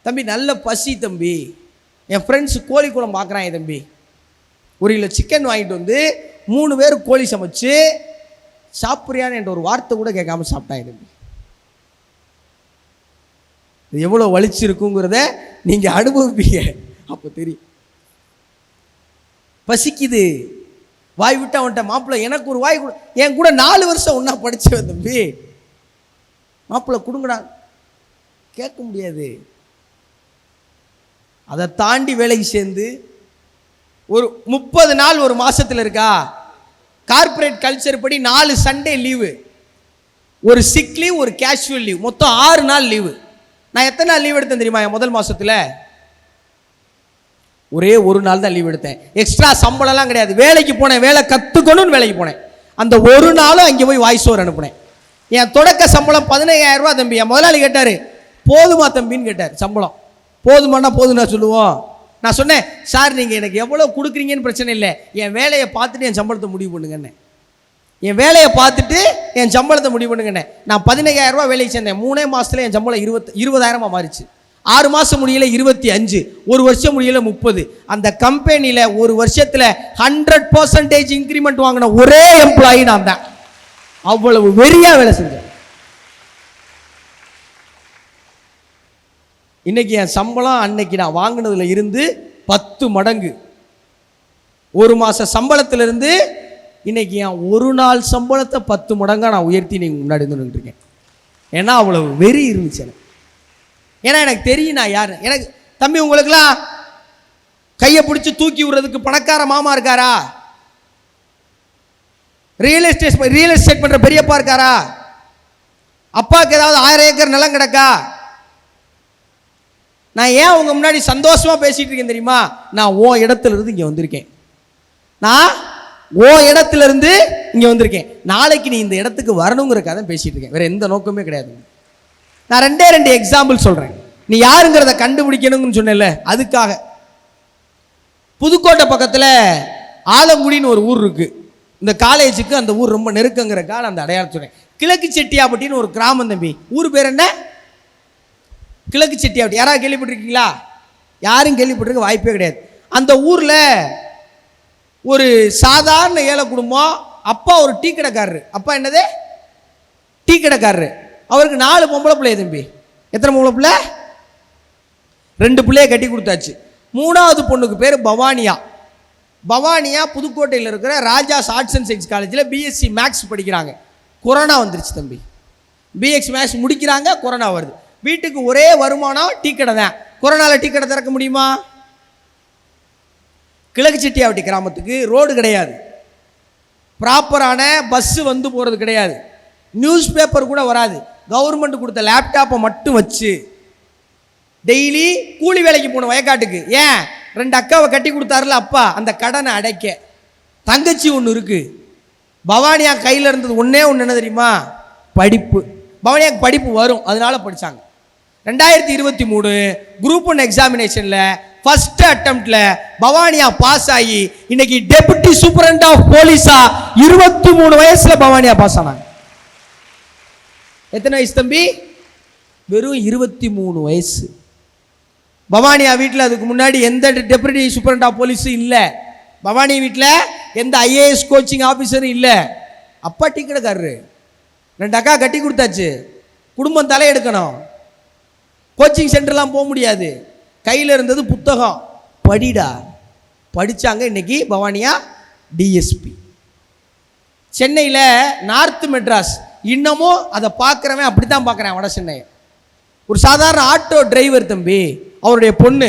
Speaker 2: தம்பி நல்ல பசி தம்பி. என் ஃப்ரெண்ட்ஸு கோழி குழம்பு பார்க்குறான் தம்பி. 1 கிலோ சிக்கன் வாங்கிட்டு வந்து 3 பேர் கோழி சமைச்சு சாப்பிட்றியான்னு என்ற ஒரு வார்த்தை கூட கேட்காம சாப்பிட்டாங்க தம்பி. இது எவ்வளோ வலிச்சிருக்குங்கிறத நீங்கள் அனுபவிப்பீங்க, அப்போ தெரியும். பசிக்குது, வாய் விட்டு அவன்கிட்ட, மாப்பிள்ளை எனக்கு ஒரு வாய் கொடு. என் கூட 4 வருஷம் ஒன்றா படித்தவன் தம்பி, மாப்பிள்ளை கொடுங்கடா கேட்க முடியாது. அதை தாண்டி வேலைக்கு சேர்ந்து ஒரு 30 நாள் ஒரு மாதத்தில் இருக்கா. கார்பரேட் கல்ச்சர் படி 4 சண்டே லீவு, ஒரு சிக் லீவ், ஒரு கேஷுவல் லீவ், மொத்தம் 6 நாள் லீவு. நான் எத்தனை நாள் லீவ் எடுத்தேன் தெரியுமா? என் முதல் மாதத்தில் ஒரே 1 நாள் தான் லீவ் எடுத்தேன். எக்ஸ்ட்ரா சம்பளம்லாம் கிடையாது. வேலைக்கு போனேன், வேலை கற்றுக்கணும்னு வேலைக்கு போனேன். அந்த 1 நாளும் அங்கே போய் வாய்ஸ் ஓவர் அனுப்புனேன். என் தொடக்க சம்பளம் 15,000 ரூபா தம்பி. என் முதலாளி கேட்டார், போதுமா தம்பின்னு கேட்டார். சம்பளம் போதுமானா போதும் நான் சொல்லுவோம். நான் சொன்னேன், சார் நீங்கள் எனக்கு எவ்வளோ கொடுக்குறீங்கன்னு பிரச்சனை இல்லை, என் வேலையை பார்த்துட்டு என் சம்பளத்தை முடிவு பண்ணுங்கண்ணே. என் வேலையை பார்த்துட்டு என் சம்பளத்தை முடிவு பண்ணுங்கண்ணே. நான் 15,000 ரூபா வேலைக்கு சேர்ந்தேன். 3 மாதத்துல என் சம்பளம் 20,000 மாறிச்சு. 6 மாதம் முடியல 25, ஒரு வருஷம் முடியல 30. அந்த கம்பெனியில் ஒரு வருஷத்தில் 100% இன்க்ரிமெண்ட் வாங்கின ஒரே எம்ப்ளாயி நான் தான். அவ்வளவு வெறியா வேலை செஞ்சேன். இன்னைக்கு என் சம்பளம் அன்னைக்கு நான் வாங்கினதுல இருந்து 10 மடங்கு. ஒரு மாத சம்பளத்திலிருந்து இன்னைக்கு என் ஒரு நாள் சம்பளத்தை 10 மடங்காக நான் உயர்த்தி நீங்கள் முன்னாடி வந்துட்டு இருக்கேன். ஏன்னா அவ்வளவு வெறி இருந்துச்சு எனக்கு. ஏன்னா எனக்கு தெரியும் நான் யார். எனக்கு தம்பி உங்களுக்குலாம் கையை பிடிச்சி தூக்கி விடுறதுக்கு பணக்கார மாமா இருக்காரா? ரியல் எஸ்டேட் பண்ற பெரியப்பா இருக்காரா? அப்பாவுக்கு ஏதாவது 1000 ஏக்கர் நிலம் கிடக்கா? நான் ஏன் உங்க முன்னாடி சந்தோஷமா பேசிட்டு இருக்கேன் தெரியுமா? நான் ஓ இடத்துல இருந்து இங்க வந்திருக்கேன். நான் ஓ இடத்துல இருந்து இங்க வந்திருக்கேன். நாளைக்கு நீ இந்த இடத்துக்கு வரணுங்கிறக்காக தான் பேசிட்டு இருக்கேன். வேற எந்த நோக்கமே கிடையாது. நான் 2 எக்ஸாம்பிள் சொல்றேன். நீ யாருங்கிறத கண்டுபிடிக்கணும்னு சொன்னேன்ல, அதுக்காக. புதுக்கோட்டை பக்கத்தில் ஆலங்குடின்னு ஒரு ஊர் இருக்கு. இந்த காலேஜுக்கு அந்த ஊர் ரொம்ப நெருக்கங்கிறக்காக அந்த அடையாளம் சொல்றேன். கிழக்கு செட்டியாப்பட்டின்னு ஒரு கிராமம் தம்பி. ஊர் பேர் என்ன? கிழக்கு செட்டியாப்பட்டி. யாராவது கேள்விப்பட்டிருக்கீங்களா? யாரும் கேள்விப்பட்டிருக்க வாய்ப்பே கிடையாது. அந்த ஊரில் ஒரு சாதாரண ஏழை குடும்பம். அப்பா ஒரு டீ கடைக்காரரு. அப்பா என்னது? டீ கடைக்காரரு. அவருக்கு 4 பொம்பளை பிள்ளைய தம்பி. எத்தனை பொம்பளை பிள்ளை? 2 பிள்ளைய கட்டி கொடுத்தாச்சு. 3வது பொண்ணுக்கு பேர் பவானியா. பவானியா புதுக்கோட்டையில் இருக்கிற ராஜாஸ் ஆர்ட்ஸ் அண்ட் சயின்ஸ் காலேஜில் பிஎஸ்சி மேக்ஸ் படிக்கிறாங்க. கொரோனா வந்துருச்சு தம்பி. பிஎஸ்சி மேக்ஸ் முடிக்கிறாங்க, கொரோனா வருது. வீட்டுக்கு ஒரே வருமானம் டீ கடை தான். கொரோனாவில் டீ கடை திறக்க முடியுமா? கிழக்கு செட்டியாவட்டி கிராமத்துக்கு ரோடு கிடையாது, ப்ராப்பரான பஸ்ஸு வந்து போகிறது கிடையாது, நியூஸ் பேப்பர் கூட வராது. கவர்மெண்ட் கொடுத்த லேப்டாப்பை மட்டும் வச்சு டெய்லி கூலி வேலைக்கு போகணும் வயக்காட்டுக்கு. ஏன்? 2 அக்காவை கட்டி கொடுத்தாருல அப்பா, அந்த கடனை அடைக்க. தங்கச்சி ஒன்று இருக்கு. பவானியா கையில் இருந்தது ஒன்றே ஒன்று என்ன தெரியுமா? படிப்பு. பவானியாவுக்கு படிப்பு வரும், அதனால படித்தாங்க. 2023 குரூப் 1 எக்ஸாமினேஷனில் ஃபர்ஸ்ட் அட்டெம்ப்ட்ல பவானியா பாஸ் ஆகி இன்னைக்கு டெபுட்டி சூப்பரண்ட் ஆஃப் போலீஸா 23 வயசுல பவானியா பாஸ் ஆனாங்க. எத்தனை வயசு தம்பி? வெறும் 23 வயசு. பவானியா வீட்டில் அதுக்கு முன்னாடி எந்த டெபுட்டி சூப்பரண்ட் ஆஃப் போலீஸும் இல்லை. பவானி வீட்டில் எந்த ஐஏஎஸ் கோச்சிங் ஆஃபீஸரும் இல்லை. அப்பா டீ கடைக்காரரு. 2 அக்கா கட்டி கொடுத்தாச்சு. குடும்பம் தலையெடுக்கணும். கோச்சிங் சென்டர்லாம் போக முடியாது. கையில் இருந்தது புத்தகம். படிடா. படித்தாங்க. இன்னைக்கு பவானியா டிஎஸ்பி. சென்னையில் நார்த் மெட்ராஸ் இன்னமும் அதை பார்க்குறவன் அப்படி தான் பார்க்குறேன். வட சென்னை ஒரு சாதாரண ஆட்டோ டிரைவர் தம்பி. அவருடைய பொண்ணு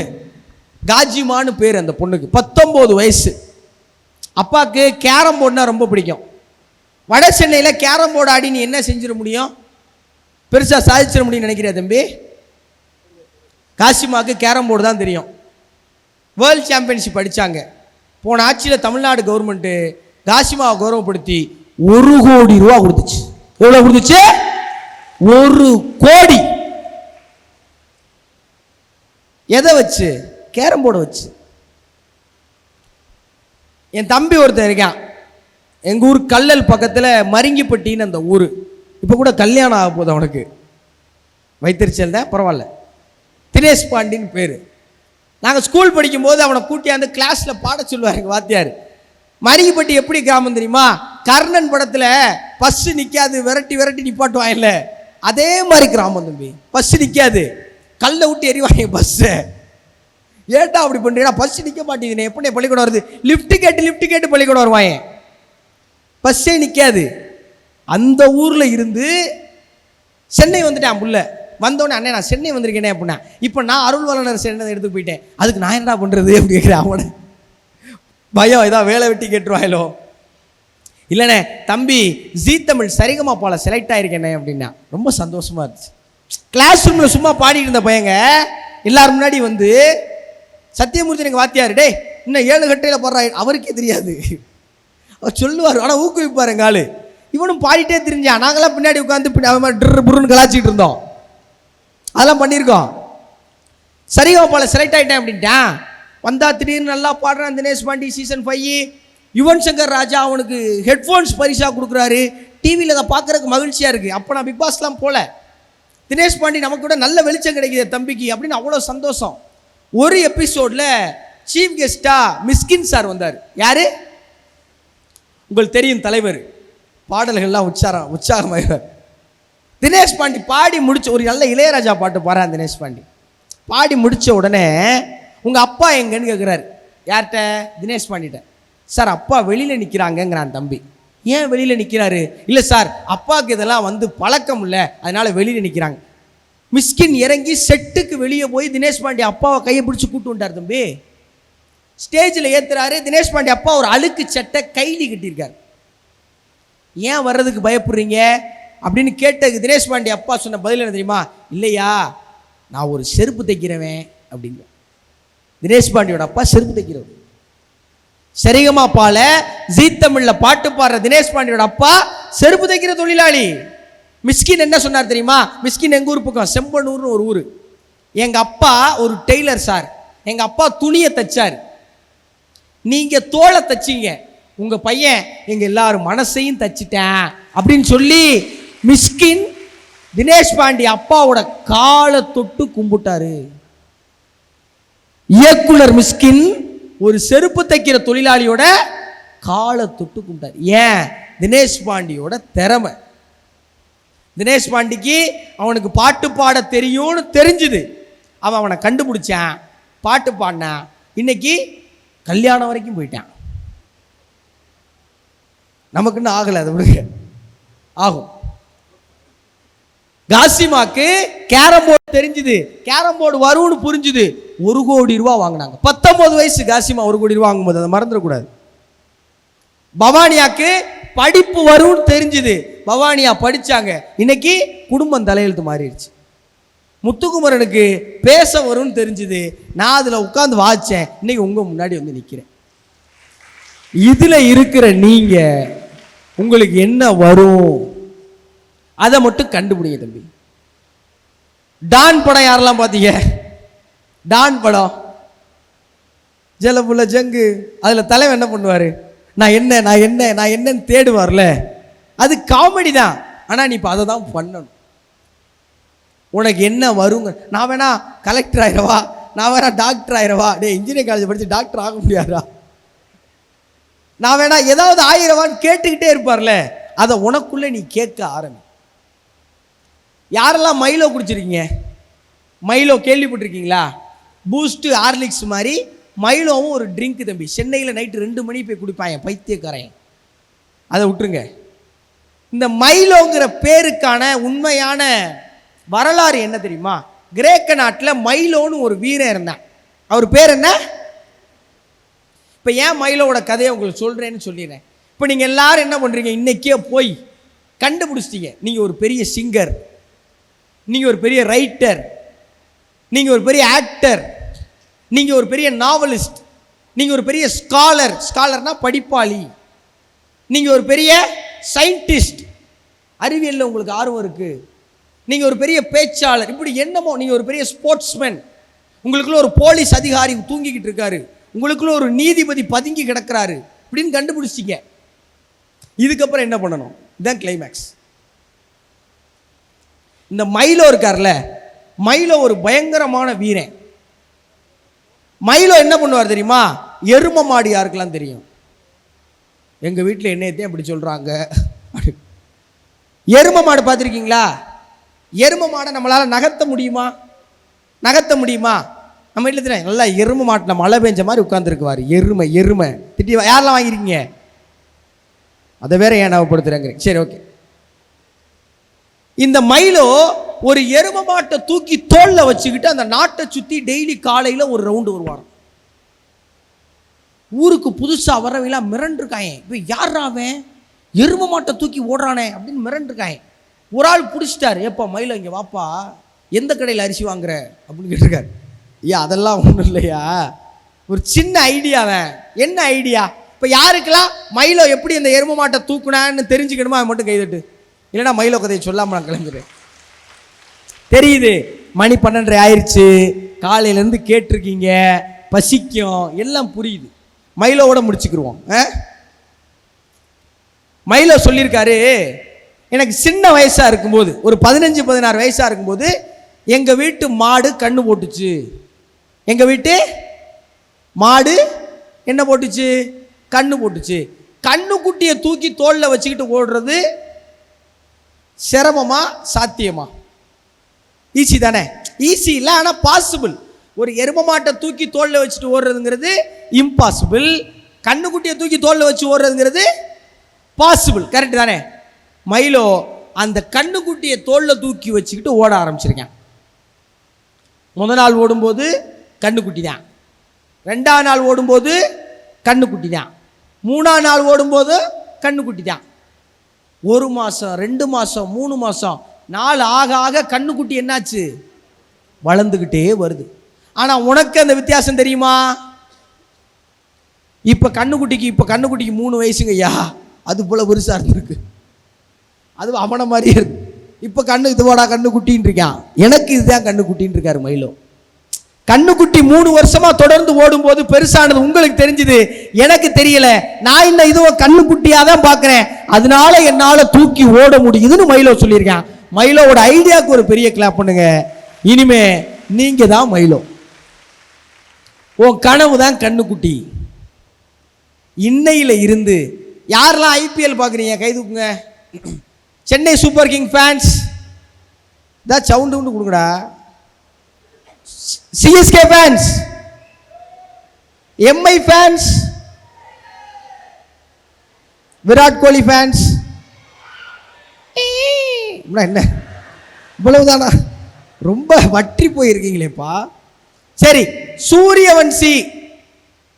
Speaker 2: காஜிமான்னு பேர். அந்த பொண்ணுக்கு 19 வயசு. அப்பாவுக்கு கேரம் போர்டுனா ரொம்ப பிடிக்கும். வட சென்னையில் கேரம் போர்டு ஆடி நீ என்ன செஞ்சிட முடியும்? பெருசாக சாதிச்சிட முடியும்னு நினைக்கிறியா தம்பி? காசிமாவுக்கு கேரம் போர்டு தான் தெரியும். வேர்ல்டு சாம்பியன்ஷிப் அடித்தாங்க. போன ஆட்சியில் தமிழ்நாடு கவர்மெண்ட்டு காசிமாவை கௌரவப்படுத்தி 1 கோடி ரூபா கொடுத்துச்சு. எவ்வளோ கொடுத்துச்சு? 1 கோடி. எதை வச்சு? கேரம் போர்டை வச்சு. என் தம்பி ஒருத்தன் இருக்கான். எங்கள் ஊர் கல்லல் பக்கத்தில் மருங்கிப்பட்டின்னு அந்த ஊர். இப்போ கூட கல்யாணம் ஆக போகுது அவனுக்கு. வைத்திருச்சல் தான், பரவாயில்ல. தினேஷ் பாண்டின்னு பேர். நாங்கள் ஸ்கூல் படிக்கும்போது அவனை கூட்டியாந்து கிளாஸில் பாட சொல்லுவார் எங்கள் வாத்தியார். மருங்கிப்பட்டி எப்படி கிராமம் தெரியுமா? கர்ணன் படத்தில் பஸ்ஸு நிற்காது, விரட்டி விரட்டி நிப்பாட்டுவான் இல்லை, அதே மாதிரி கிராமம் தம்பி. பஸ்ஸு நிற்காது, கல்லை விட்டு எறிவாங்க பஸ்ஸை. ஏட்டா அப்படி பண்ணுறீங்கன்னா? பஸ்ஸு நிற்க மாட்டேங்குதுண்ணே. எப்படி பள்ளிக்கூடம் வருது? லிஃப்ட்டு கேட்டு பள்ளிக்கூடம் வருவாங்க. பஸ்ஸே நிற்காது. அந்த ஊரில் இருந்து சென்னை வந்துட்டேன் புள்ள. வந்தோடனே அண்ணே நான் சென்னை வந்திருக்கேனே அப்படின்னா, இப்போ நான் அருள் வளனர் சென்னை எடுத்து போயிட்டேன், அதுக்கு நான் என்னடா பண்ணுறது அப்படி கேட்குறேன். அவனை பயம், ஏதாவது வேலை வெட்டி கேட்டுருவாயிலோ. இல்லைண்ணே தம்பி ஜீ தமிழ் சரிகமா போல செலக்ட் ஆகிருக்கேனே அப்படின்னா ரொம்ப சந்தோஷமாக இருந்துச்சு. கிளாஸ் ரூமில் சும்மா பாடிட்டு இருந்த பையங்க எல்லாரும் முன்னாடி வந்து சத்தியமூர்த்தி எனக்கு வாத்தியார், டே இன்னும் 7 கட்டையில் போடுறா, அவருக்கே தெரியாது. அவர் சொல்லுவார், ஆனால் ஊக்குவிப்பார் எங்கள் ஆள். இவனும் பாடிட்டே தெரிஞ்சான். நாங்களாம் பின்னாடி உட்காந்து அவன் மாதிரி ட்ரு புருன்னு கலாச்சிக்கிட்டு இருந்தோம். அதெல்லாம் பண்ணியிருக்கோம். சரிகமா போல செலக்ட் ஆகிட்டேன் அப்படின்ட்டான். வந்தா திடீர்னு நல்லா பாடுறான். தினேஷ் பாண்டி சீசன் 5. யுவன் சங்கர் ராஜா அவனுக்கு ஹெட்ஃபோன்ஸ் பரிசாக கொடுக்குறாரு. டிவியில் அதை பார்க்குறதுக்கு மகிழ்ச்சியாக இருக்குது. அப்போ நான் பிக் பாஸ்லாம் போல. தினேஷ் பாண்டி நமக்கு கூட நல்ல வெளிச்சம் கிடைக்குது தம்பிக்கு அப்படின்னு அவ்வளோ சந்தோஷம். ஒரு எபிசோடில் சீஃப் கெஸ்டா மிஸ்கின் சார் வந்தார். யாரு உங்களுக்கு தெரியும், தலைவர். பாடல்கள்லாம் உற்சாகமாயிடுவார். தினேஷ் பாண்டி பாடி முடிச்ச ஒரு நல்ல இளையராஜா பாட்டு பாடுறான். தினேஷ் பாண்டி பாடி முடித்த உடனே உங்கள் அப்பா எங்கன்னு கேட்குறாரு. யார்கிட்ட? தினேஷ் பாண்டிட்ட. சார் அப்பா வெளியில் நிற்கிறாங்கங்கிறான் தம்பி. ஏன் வெளியில் நிற்கிறாரு? இல்லை சார் அப்பாவுக்கு இதெல்லாம் வந்து பழக்கம் இல்லை, அதனால வெளியில் நிற்கிறாங்க. மிஸ்கின் இறங்கி செட்டுக்கு வெளியே போய் தினேஷ் பாண்டி அப்பாவை கையை பிடிச்சி கூட்டு வந்துட்டார். தம்பி ஸ்டேஜில் ஏற்றுறாரு. தினேஷ் பாண்டி அப்பா ஒரு அழுக்கு சட்டை கைலி கட்டியிருக்காரு. ஏன் வர்றதுக்கு பயப்படுறீங்க அப்படின்னு கேட்டதுக்கு தினேஷ் பாண்டி அப்பா சொன்ன பதில் என்ன தெரியுமா? இல்லையா, நான் ஒரு செருப்பு தைக்கிறவன் அப்படிங்க. தினேஷ் பாண்டியோட அப்பா செருப்பு தைக்கிறவர். சரிகமா பால ஜீ தமிழ்ல பாட்டு பாடுற தினேஷ் பாண்டியோட அப்பா செருப்பு தைக்கிற தொழிலாளி. மிஸ்கின் என்ன சொன்னார் தெரியுமா? மிஸ்கின் எங்க ஊர் பக்கம் செம்பனூர்னு ஒரு ஊர். எங்க அப்பா ஒரு டெய்லர் சார். எங்க அப்பா துணியை தைச்சார், நீங்க தோலை தைச்சிங்க, உங்க பையன் எங்க எல்லாரும் மனசையும் தச்சிட்டேன் அப்படின்னு சொல்லி மிஸ்கின் தினேஷ் பாண்டி அப்பாவோட காலை தொட்டு கும்பிட்டாரு. இயக்குனர் மிஸ்கின் ஒரு செருப்பு தைக்கிற தொழிலாளியோட காலை தொட்டு கும்பிட்டார். ஏன்? தினேஷ் பாண்டியோட திறமை. தினேஷ் பாண்டிக்கு அவனுக்கு பாட்டு பாட தெரியும்னு தெரிஞ்சுது. அவனை கண்டுபிடிச்சான், பாட்டு பாடினான். இன்னைக்கு கல்யாணம் வரைக்கும் போயிட்டான். நமக்குன்னு ஆகலை, அதை விடுங்க, ஆகும். காசிமாக்கு கேரம் போர்டு தெரிஞ்சுது, கேரம் போர்டு வரும்னு புரிஞ்சுது. 1 கோடி ரூபாய் வாங்கினாங்க. 19 வயசு காசிமா 1 கோடி ரூபாய் வாங்கும்போது அதை மறந்துடக்கூடாது. பவானியாக்கு படிப்பு வரும்னு தெரிஞ்சுது, பவானியா படிச்சாங்க. இன்னைக்கு குடும்பம் தலையெழுத்து மாறிடுச்சு. முத்துக்குமரனுக்கு பேச வரும்னு தெரிஞ்சுது, நான் அதில் உட்காந்து வாச்சேன், இன்னைக்கு உங்க முன்னாடி வந்து நிற்கிறேன். இதுல இருக்கிற நீங்க உங்களுக்கு என்ன வரும் அதை மட்டும் கண்டுபிடிங்க தம்பி. டான் படம் யாரெல்லாம் பார்த்தீங்க? டான் படம் ஜலபுல ஜங்கு, அதுல தலைவன் என்ன பண்ணுவாரு? நான் என்ன நான் என்ன நான் என்னன்னு தேடுவார்ல, அது காமெடி தான். ஆனா நீ இப்போ அதை தான் பண்ணணும். உனக்கு என்ன வருங்க? நான் வேணா கலெக்டர் ஆயிரவா, நான் வேணா டாக்டர் ஆயிரவா. டே இன்ஜினியரிங் காலேஜ் படிச்சு டாக்டர் ஆக முடியாதா? நான் வேணா ஏதாவது ஆயிரவான்னு கேட்டுக்கிட்டே இருப்பார்ல, அதை உனக்குள்ள நீ கேட்க ஆரம்பி. யாரெல்லாம் மைலோ குடிச்சிருக்கீங்க? மைலோ கேள்விப்பட்டிருக்கீங்களா? பூஸ்ட் ஹார்லிக்ஸ் மாதிரி மைலோவும் ஒரு ட்ரிங்க் தம்பி. சென்னையில் நைட்டு 2 மணி போய் குடிப்பாங்க பைத்தியக்காரன். அதை விட்டுருங்க. இந்த மைலோங்கிற பேருக்கான உண்மையான வரலாறு என்ன தெரியுமா? கிரேக்க நாட்டில் மைலோன்னு ஒரு வீரன் இருந்தான். அவர் பேர் என்ன? இப்போ ஏன் மைலோவோட கதையை உங்களுக்கு சொல்கிறேன்னு சொல்லிடுறேன். இப்போ நீங்கள் எல்லாரும் என்ன பண்ணுறீங்க? இன்றைக்கே போய் கண்டுபிடிச்சிட்டீங்க, நீங்கள் ஒரு பெரிய சிங்கர், நீங்கள் ஒரு பெரிய ரைட்டர், நீங்கள் ஒரு பெரிய ஆக்டர், நீங்கள் ஒரு பெரிய நாவலிஸ்ட், நீங்கள் ஒரு பெரிய ஸ்காலர், ஸ்காலர்னா படிப்பாளி, நீங்கள் ஒரு பெரிய சயின்டிஸ்ட், அறிவியலில் உங்களுக்கு ஆர்வம் இருக்குது, நீங்கள் ஒரு பெரிய பேச்சாளர், இப்படி என்னமோ, நீங்கள் ஒரு பெரிய ஸ்போர்ட்ஸ்மேன், உங்களுக்குள்ள ஒரு போலீஸ் அதிகாரி தூங்கிக்கிட்டு இருக்காரு, உங்களுக்குள்ள ஒரு நீதிபதி பதுங்கி கிடக்கிறாரு இப்படின்னு கண்டுபிடிச்சிங்க. இதுக்கப்புறம் என்ன பண்ணணும்? இதுதான் கிளைமேக்ஸ். இந்த மைலோ இருக்கார்ல, மைலோ ஒரு பயங்கரமான வீரன். மைலோ என்ன பண்ணுவார் தெரியுமா? எரும மாடு யாருக்கெல்லாம் தெரியும்? எங்க வீட்டில் என்னையத்தையும் அப்படி சொல்றாங்க. எரும மாடு பார்த்துருக்கீங்களா? எரும மாடை நம்மளால நகர்த்த முடியுமா? நகர்த்த முடியுமா? நம்ம வீட்டில் நல்லா எரும மாட்டில் மழை பெஞ்ச மாதிரி உட்காந்துருக்குவார். எருமை எருமை திட்டி யாரெல்லாம் வாங்கிருக்கீங்க? அதை வேற ஏன் ஞாபகப்படுத்துறாங்க. சரி, ஓகே. இந்த மைலோ ஒரு எரும மாட்டை தூக்கி தோல்ல வச்சுக்கிட்டு அந்த நாட்டை சுற்றி டெய்லி காலையில் ஒரு ரவுண்டு வருவார். ஊருக்கு புதுசாக வரவெல்லாம் மிரண்டிருக்காங்க. இப்போ யாராவன் எரும மாட்டை தூக்கி ஓடுறானே அப்படின்னு மிரண்டிருக்காங்க. ஒரு ஆள் பிடிச்சிட்டாரு. எப்போ மைலோ இங்கே வாப்பா, எந்த கடையில் அரிசி வாங்குற அப்படின்னு கேட்டிருக்காரு. ஐயா அதெல்லாம் ஒன்றும் இல்லையா, ஒரு சின்ன ஐடியாவன். என்ன ஐடியா? இப்போ யாருக்கெல்லாம் மைலோ எப்படி அந்த எரும மாட்டை தூக்குனான்னு தெரிஞ்சுக்கணுமா அது மட்டும் கைதட்டு. இல்லைனா மைலோ கதையை சொல்லாமல் நான் கிளம்புறேன். தெரியுது மணி 12:30 ஆயிடுச்சு, காலையிலேருந்து கேட்டிருக்கீங்க, பசிக்கும், எல்லாம் புரியுது. மைலோவோட முடிச்சுக்கிருவோம். மைலோ சொல்லியிருக்காரு, எனக்கு சின்ன வயசாக இருக்கும்போது, ஒரு 15-16 வயசாக இருக்கும்போது எங்கள் வீட்டு மாடு கண்ணு போட்டுச்சு. எங்கள் வீட்டு மாடு என்ன போட்டுச்சு? கண்ணு போட்டுச்சு. கண்ணுக்குட்டியை தூக்கி தோளில் வச்சுக்கிட்டு ஓடுறது சிரமமா சாத்தியமா? ஈஸி தானே? ஈஸி இல்லை, ஆனால் பாசிபிள். ஒரு எரும மாட்டை தூக்கி தோளில் வச்சுட்டு ஓடுறதுங்கிறது இம்பாசிபிள். கண்ணுக்குட்டியை தூக்கி தோளில் வச்சு ஓடுறதுங்கிறது பாசிபிள். கரெக்ட் தானே? மைலோ அந்த கண்ணுக்குட்டியை தோளில் தூக்கி வச்சுக்கிட்டு ஓட ஆரம்பிச்சிருக்கேன். முதல் நாள் ஓடும்போது கண்ணுக்குட்டி தான், 2ஆம் நாள் ஓடும்போது கண்ணுக்குட்டி தான், 3ஆம் நாள் ஓடும்போது கண்ணுக்குட்டி தான். 1 மாதம், 2 மாதம், 3 மாதம், நாள் ஆக ஆக கண்ணுக்குட்டி என்னாச்சு? வளர்ந்துக்கிட்டே வருது. ஆனால் உனக்கு அந்த வித்தியாசம் தெரியுமா? இப்போ கண்ணுக்குட்டிக்கு 3 வயசுங்கய்யா, அது போல் பெருசாக இருந்திருக்கு. அது அவனை மாதிரியே இருக்கு. இப்போ இதுவாடா கண்ணுக்குட்டின்னு இருக்கான். எனக்கு இதுதான் கண்ணுக்குட்டின்னு இருக்காரு மைலோ. கண்ணுக்குட்டி 3 வருஷமா தொடர்ந்து ஓடும்போது பெருசானது உங்களுக்கு தெரிஞ்சுது, எனக்கு தெரியல. நான் இன்னும் இதுவோ கண்ணுக்குட்டியாக தான் பார்க்குறேன், அதனால என்னால் தூக்கி ஓட முடியுதுன்னு மைலோ சொல்லியிருக்கான். மைலோவோட ஐடியாவுக்கு ஒரு பெரிய கிளாப் பண்ணுங்க. இனிமே நீங்க தான் மைலோ. உன் கனவு தான் கண்ணுக்குட்டி. இன்னையில இருந்து யாரெல்லாம் ஐபிஎல் பார்க்குறீங்க கை தூக்குங்க. சென்னை சூப்பர் கிங் ஃபேன்ஸ் தான் சவுண்டு கொடுங்கடா. CSK fans, MI fans, Virat Kohli fans. என்ன இவ்வளவுதானா? ரொம்ப வற்றி போயிருக்கீங்களேப்பா. சரி, சூரியவன்சி,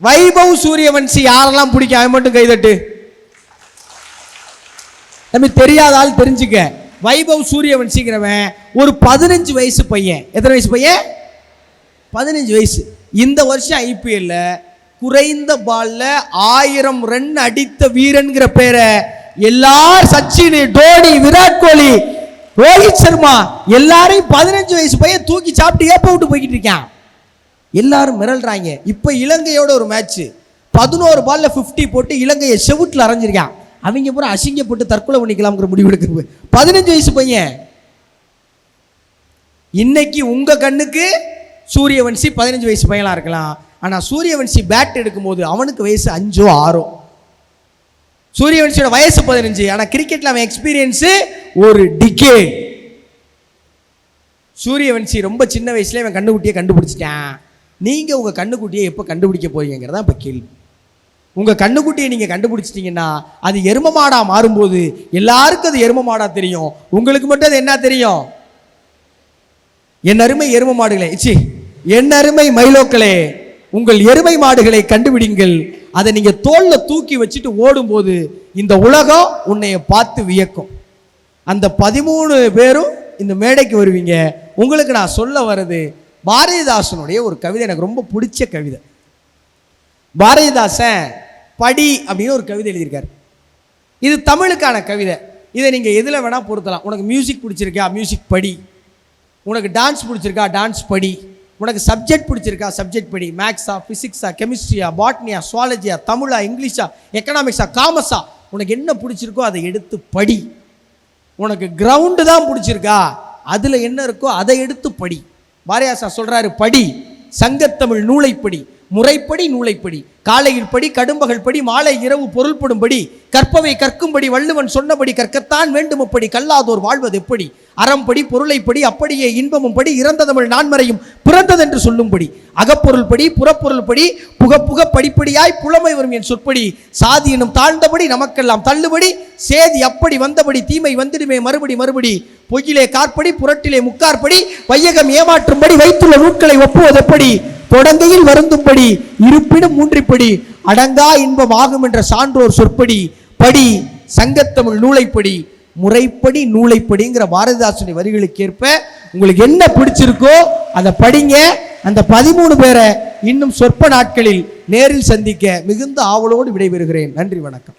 Speaker 2: வைபவ் சூரியவன்சி யாரெல்லாம் பிடிக்கும் அவன் மட்டும் கைதட்டு. நம்ம தெரியாத ஆள் தெரிஞ்சுக்க. வைபவ் சூரியவன்சிங்கிறவன் ஒரு 15 வயசு பையன். எத்தனை வயசு பையன்? 15 வயசு. இந்த வருஷம் ஐபிஎல்ல குறைந்த பால்ல 1000 ரன் அடித்த வீரன்கிற பேரை எல்லாரும், சச்சின், டோனி, விராட் கோலி, ரோஹித் சர்மா, எல்லாரையும் 15 வயசு பையன் தூக்கி சாப்பிட்டு ஏப்ப விட்டு போய்கிட்டு இருக்கான். எல்லாரும் மிரள்றாங்க. இப்ப இலங்கையோட ஒரு மேட்ச் 11 பால்ல 50 போட்டு இலங்கையை செவுட்டில் அரைஞ்சிருக்கான். அவங்க பூரா அசிங்கப்பட்டு தற்கொலை பண்ணிக்கலாம்ங்கிற முடிவு எடுக்கிறது 15 வயசு பையன். இன்னைக்கு உங்க கண்ணுக்கு சூரியவன்சி 15 வயசு பையனா இருக்கலாம். ஆனா சூரியவன்சி பேட் எடுக்கும்போது அவனுக்கு வயசு 5ஓ 6ஓ. சூரியவன்சியோட வயசு 15. ஆனா கிரிக்கெட்ல அவன் எக்ஸ்பீரியன்ஸ் ஒரு டிகேட். சூரியவன்சி ரொம்ப சின்ன வயசுல அவன் கண்ணுக்குட்டியை கண்டுபிடிச்சிட்டான். நீங்க உங்க கண்ணுக்குட்டியை எப்ப கண்டுபிடிக்க போறீங்கிறதா இப்ப கேள்வி. உங்க கண்ணுக்குட்டியை நீங்க கண்டுபிடிச்சிட்டீங்கன்னா அது எரும மாடா மாறும்போது எல்லாருக்கும் அது எரும மாடா தெரியும். உங்களுக்கு மட்டும் அது என்ன தெரியும்? என் அருமை எரும மாடுகளே, என் அருமை மைலோக்களே, உங்கள் எருமை மாடுகளை கண்டுபிடிங்கள். அதை நீங்க தோல்ல தூக்கி வச்சுட்டு ஓடும்போது இந்த உலகம் உன்னைய பார்த்து வியக்கும். அந்த 13 பேரும் இந்த மேடைக்கு வருவீங்க. உங்களுக்கு நான் சொல்ல வர்றது பாரதிதாசனுடைய ஒரு கவிதை, எனக்கு ரொம்ப பிடிச்ச கவிதை. பாரதிதாசன் படி அப்படின்னு ஒரு கவிதை எழுதியிருக்காரு. இது தமிழுக்கான கவிதை. இதை நீங்க எதுல வேணா பொருத்தலாம். உனக்கு மியூசிக் பிடிச்சிருக்கா, மியூசிக் படி. உனக்கு டான்ஸ் பிடிச்சிருக்கா, டான்ஸ் படி. உனக்கு சப்ஜெக்ட் பிடிச்சிருக்கா, சப்ஜெக்ட் படி. மேக்ஸா, பிசிக்ஸா, கெமிஸ்ட்ரியா, பாட்னியா, சுவாலஜியா, தமிழா, இங்கிலீஷா, எக்கனாமிக்ஸா, காமர்ஸா, உனக்கு என்ன பிடிச்சிருக்கோ அதை எடுத்து படி. உனக்கு கிரவுண்டு தான் பிடிச்சிருக்கா, அதுல என்ன இருக்கோ அதை எடுத்து படி. பாரதிதாசன் சொல்றாரு, படி, சங்கத்தமிழ் நூலைப்படி, முறைப்படி நூலைப்படி, காலையில் படி, கடும்பகல் படி, மாலை இரவு பொருள்படும்படி, கற்பவை கற்கும்படி, வள்ளுவன் சொன்னபடி கற்கத்தான் வேண்டும். அப்படி கல்லாதோர் வாழ்வது எப்படி? அறம்படி, பொருளைப்படி, அப்படியே இன்பமும் படி, இறந்த தமிழ் நான்மறையும் பிறந்ததென்று சொல்லும்படி, அகப்பொருள் படி, புறப்பொருள் படி, புக புக படிப்படியாய் புலமை வரும் என் சொற்படி, சாதி எனும் தாழ்ந்தபடி நமக்கெல்லாம் தள்ளுபடி, சேதி அப்படி வந்தபடி தீமை வந்திடுமே மறுபடி மறுபடி, பொய்யிலே காற்படி, புரட்டிலே முக்காற்படி, வையகம் ஏமாற்றும்படி, வைத்துள்ள நூட்களை ஒப்புவது எப்படி, தொடங்கையில் வருந்தும்படி, இருப்பினும் மூன்றிப்படி, அடங்கா இன்பம் ஆகும் என்ற சான்றோர் சொற்படி, படி, சங்கத்தமிழ் நூலைப்படி, முறைப்படி நூலைப்படிங்கிற பாரதிதாசனுடைய வரிகளுக்கு ஏற்ப உங்களுக்கு என்ன பிடிச்சிருக்கோ அதை படிங்க. அந்த 13 பேரை இன்னும் சொற்ப நாட்களில் நேரில் சந்திக்க மிகுந்த ஆவலோடு விடைபெறுகிறேன். நன்றி, வணக்கம்.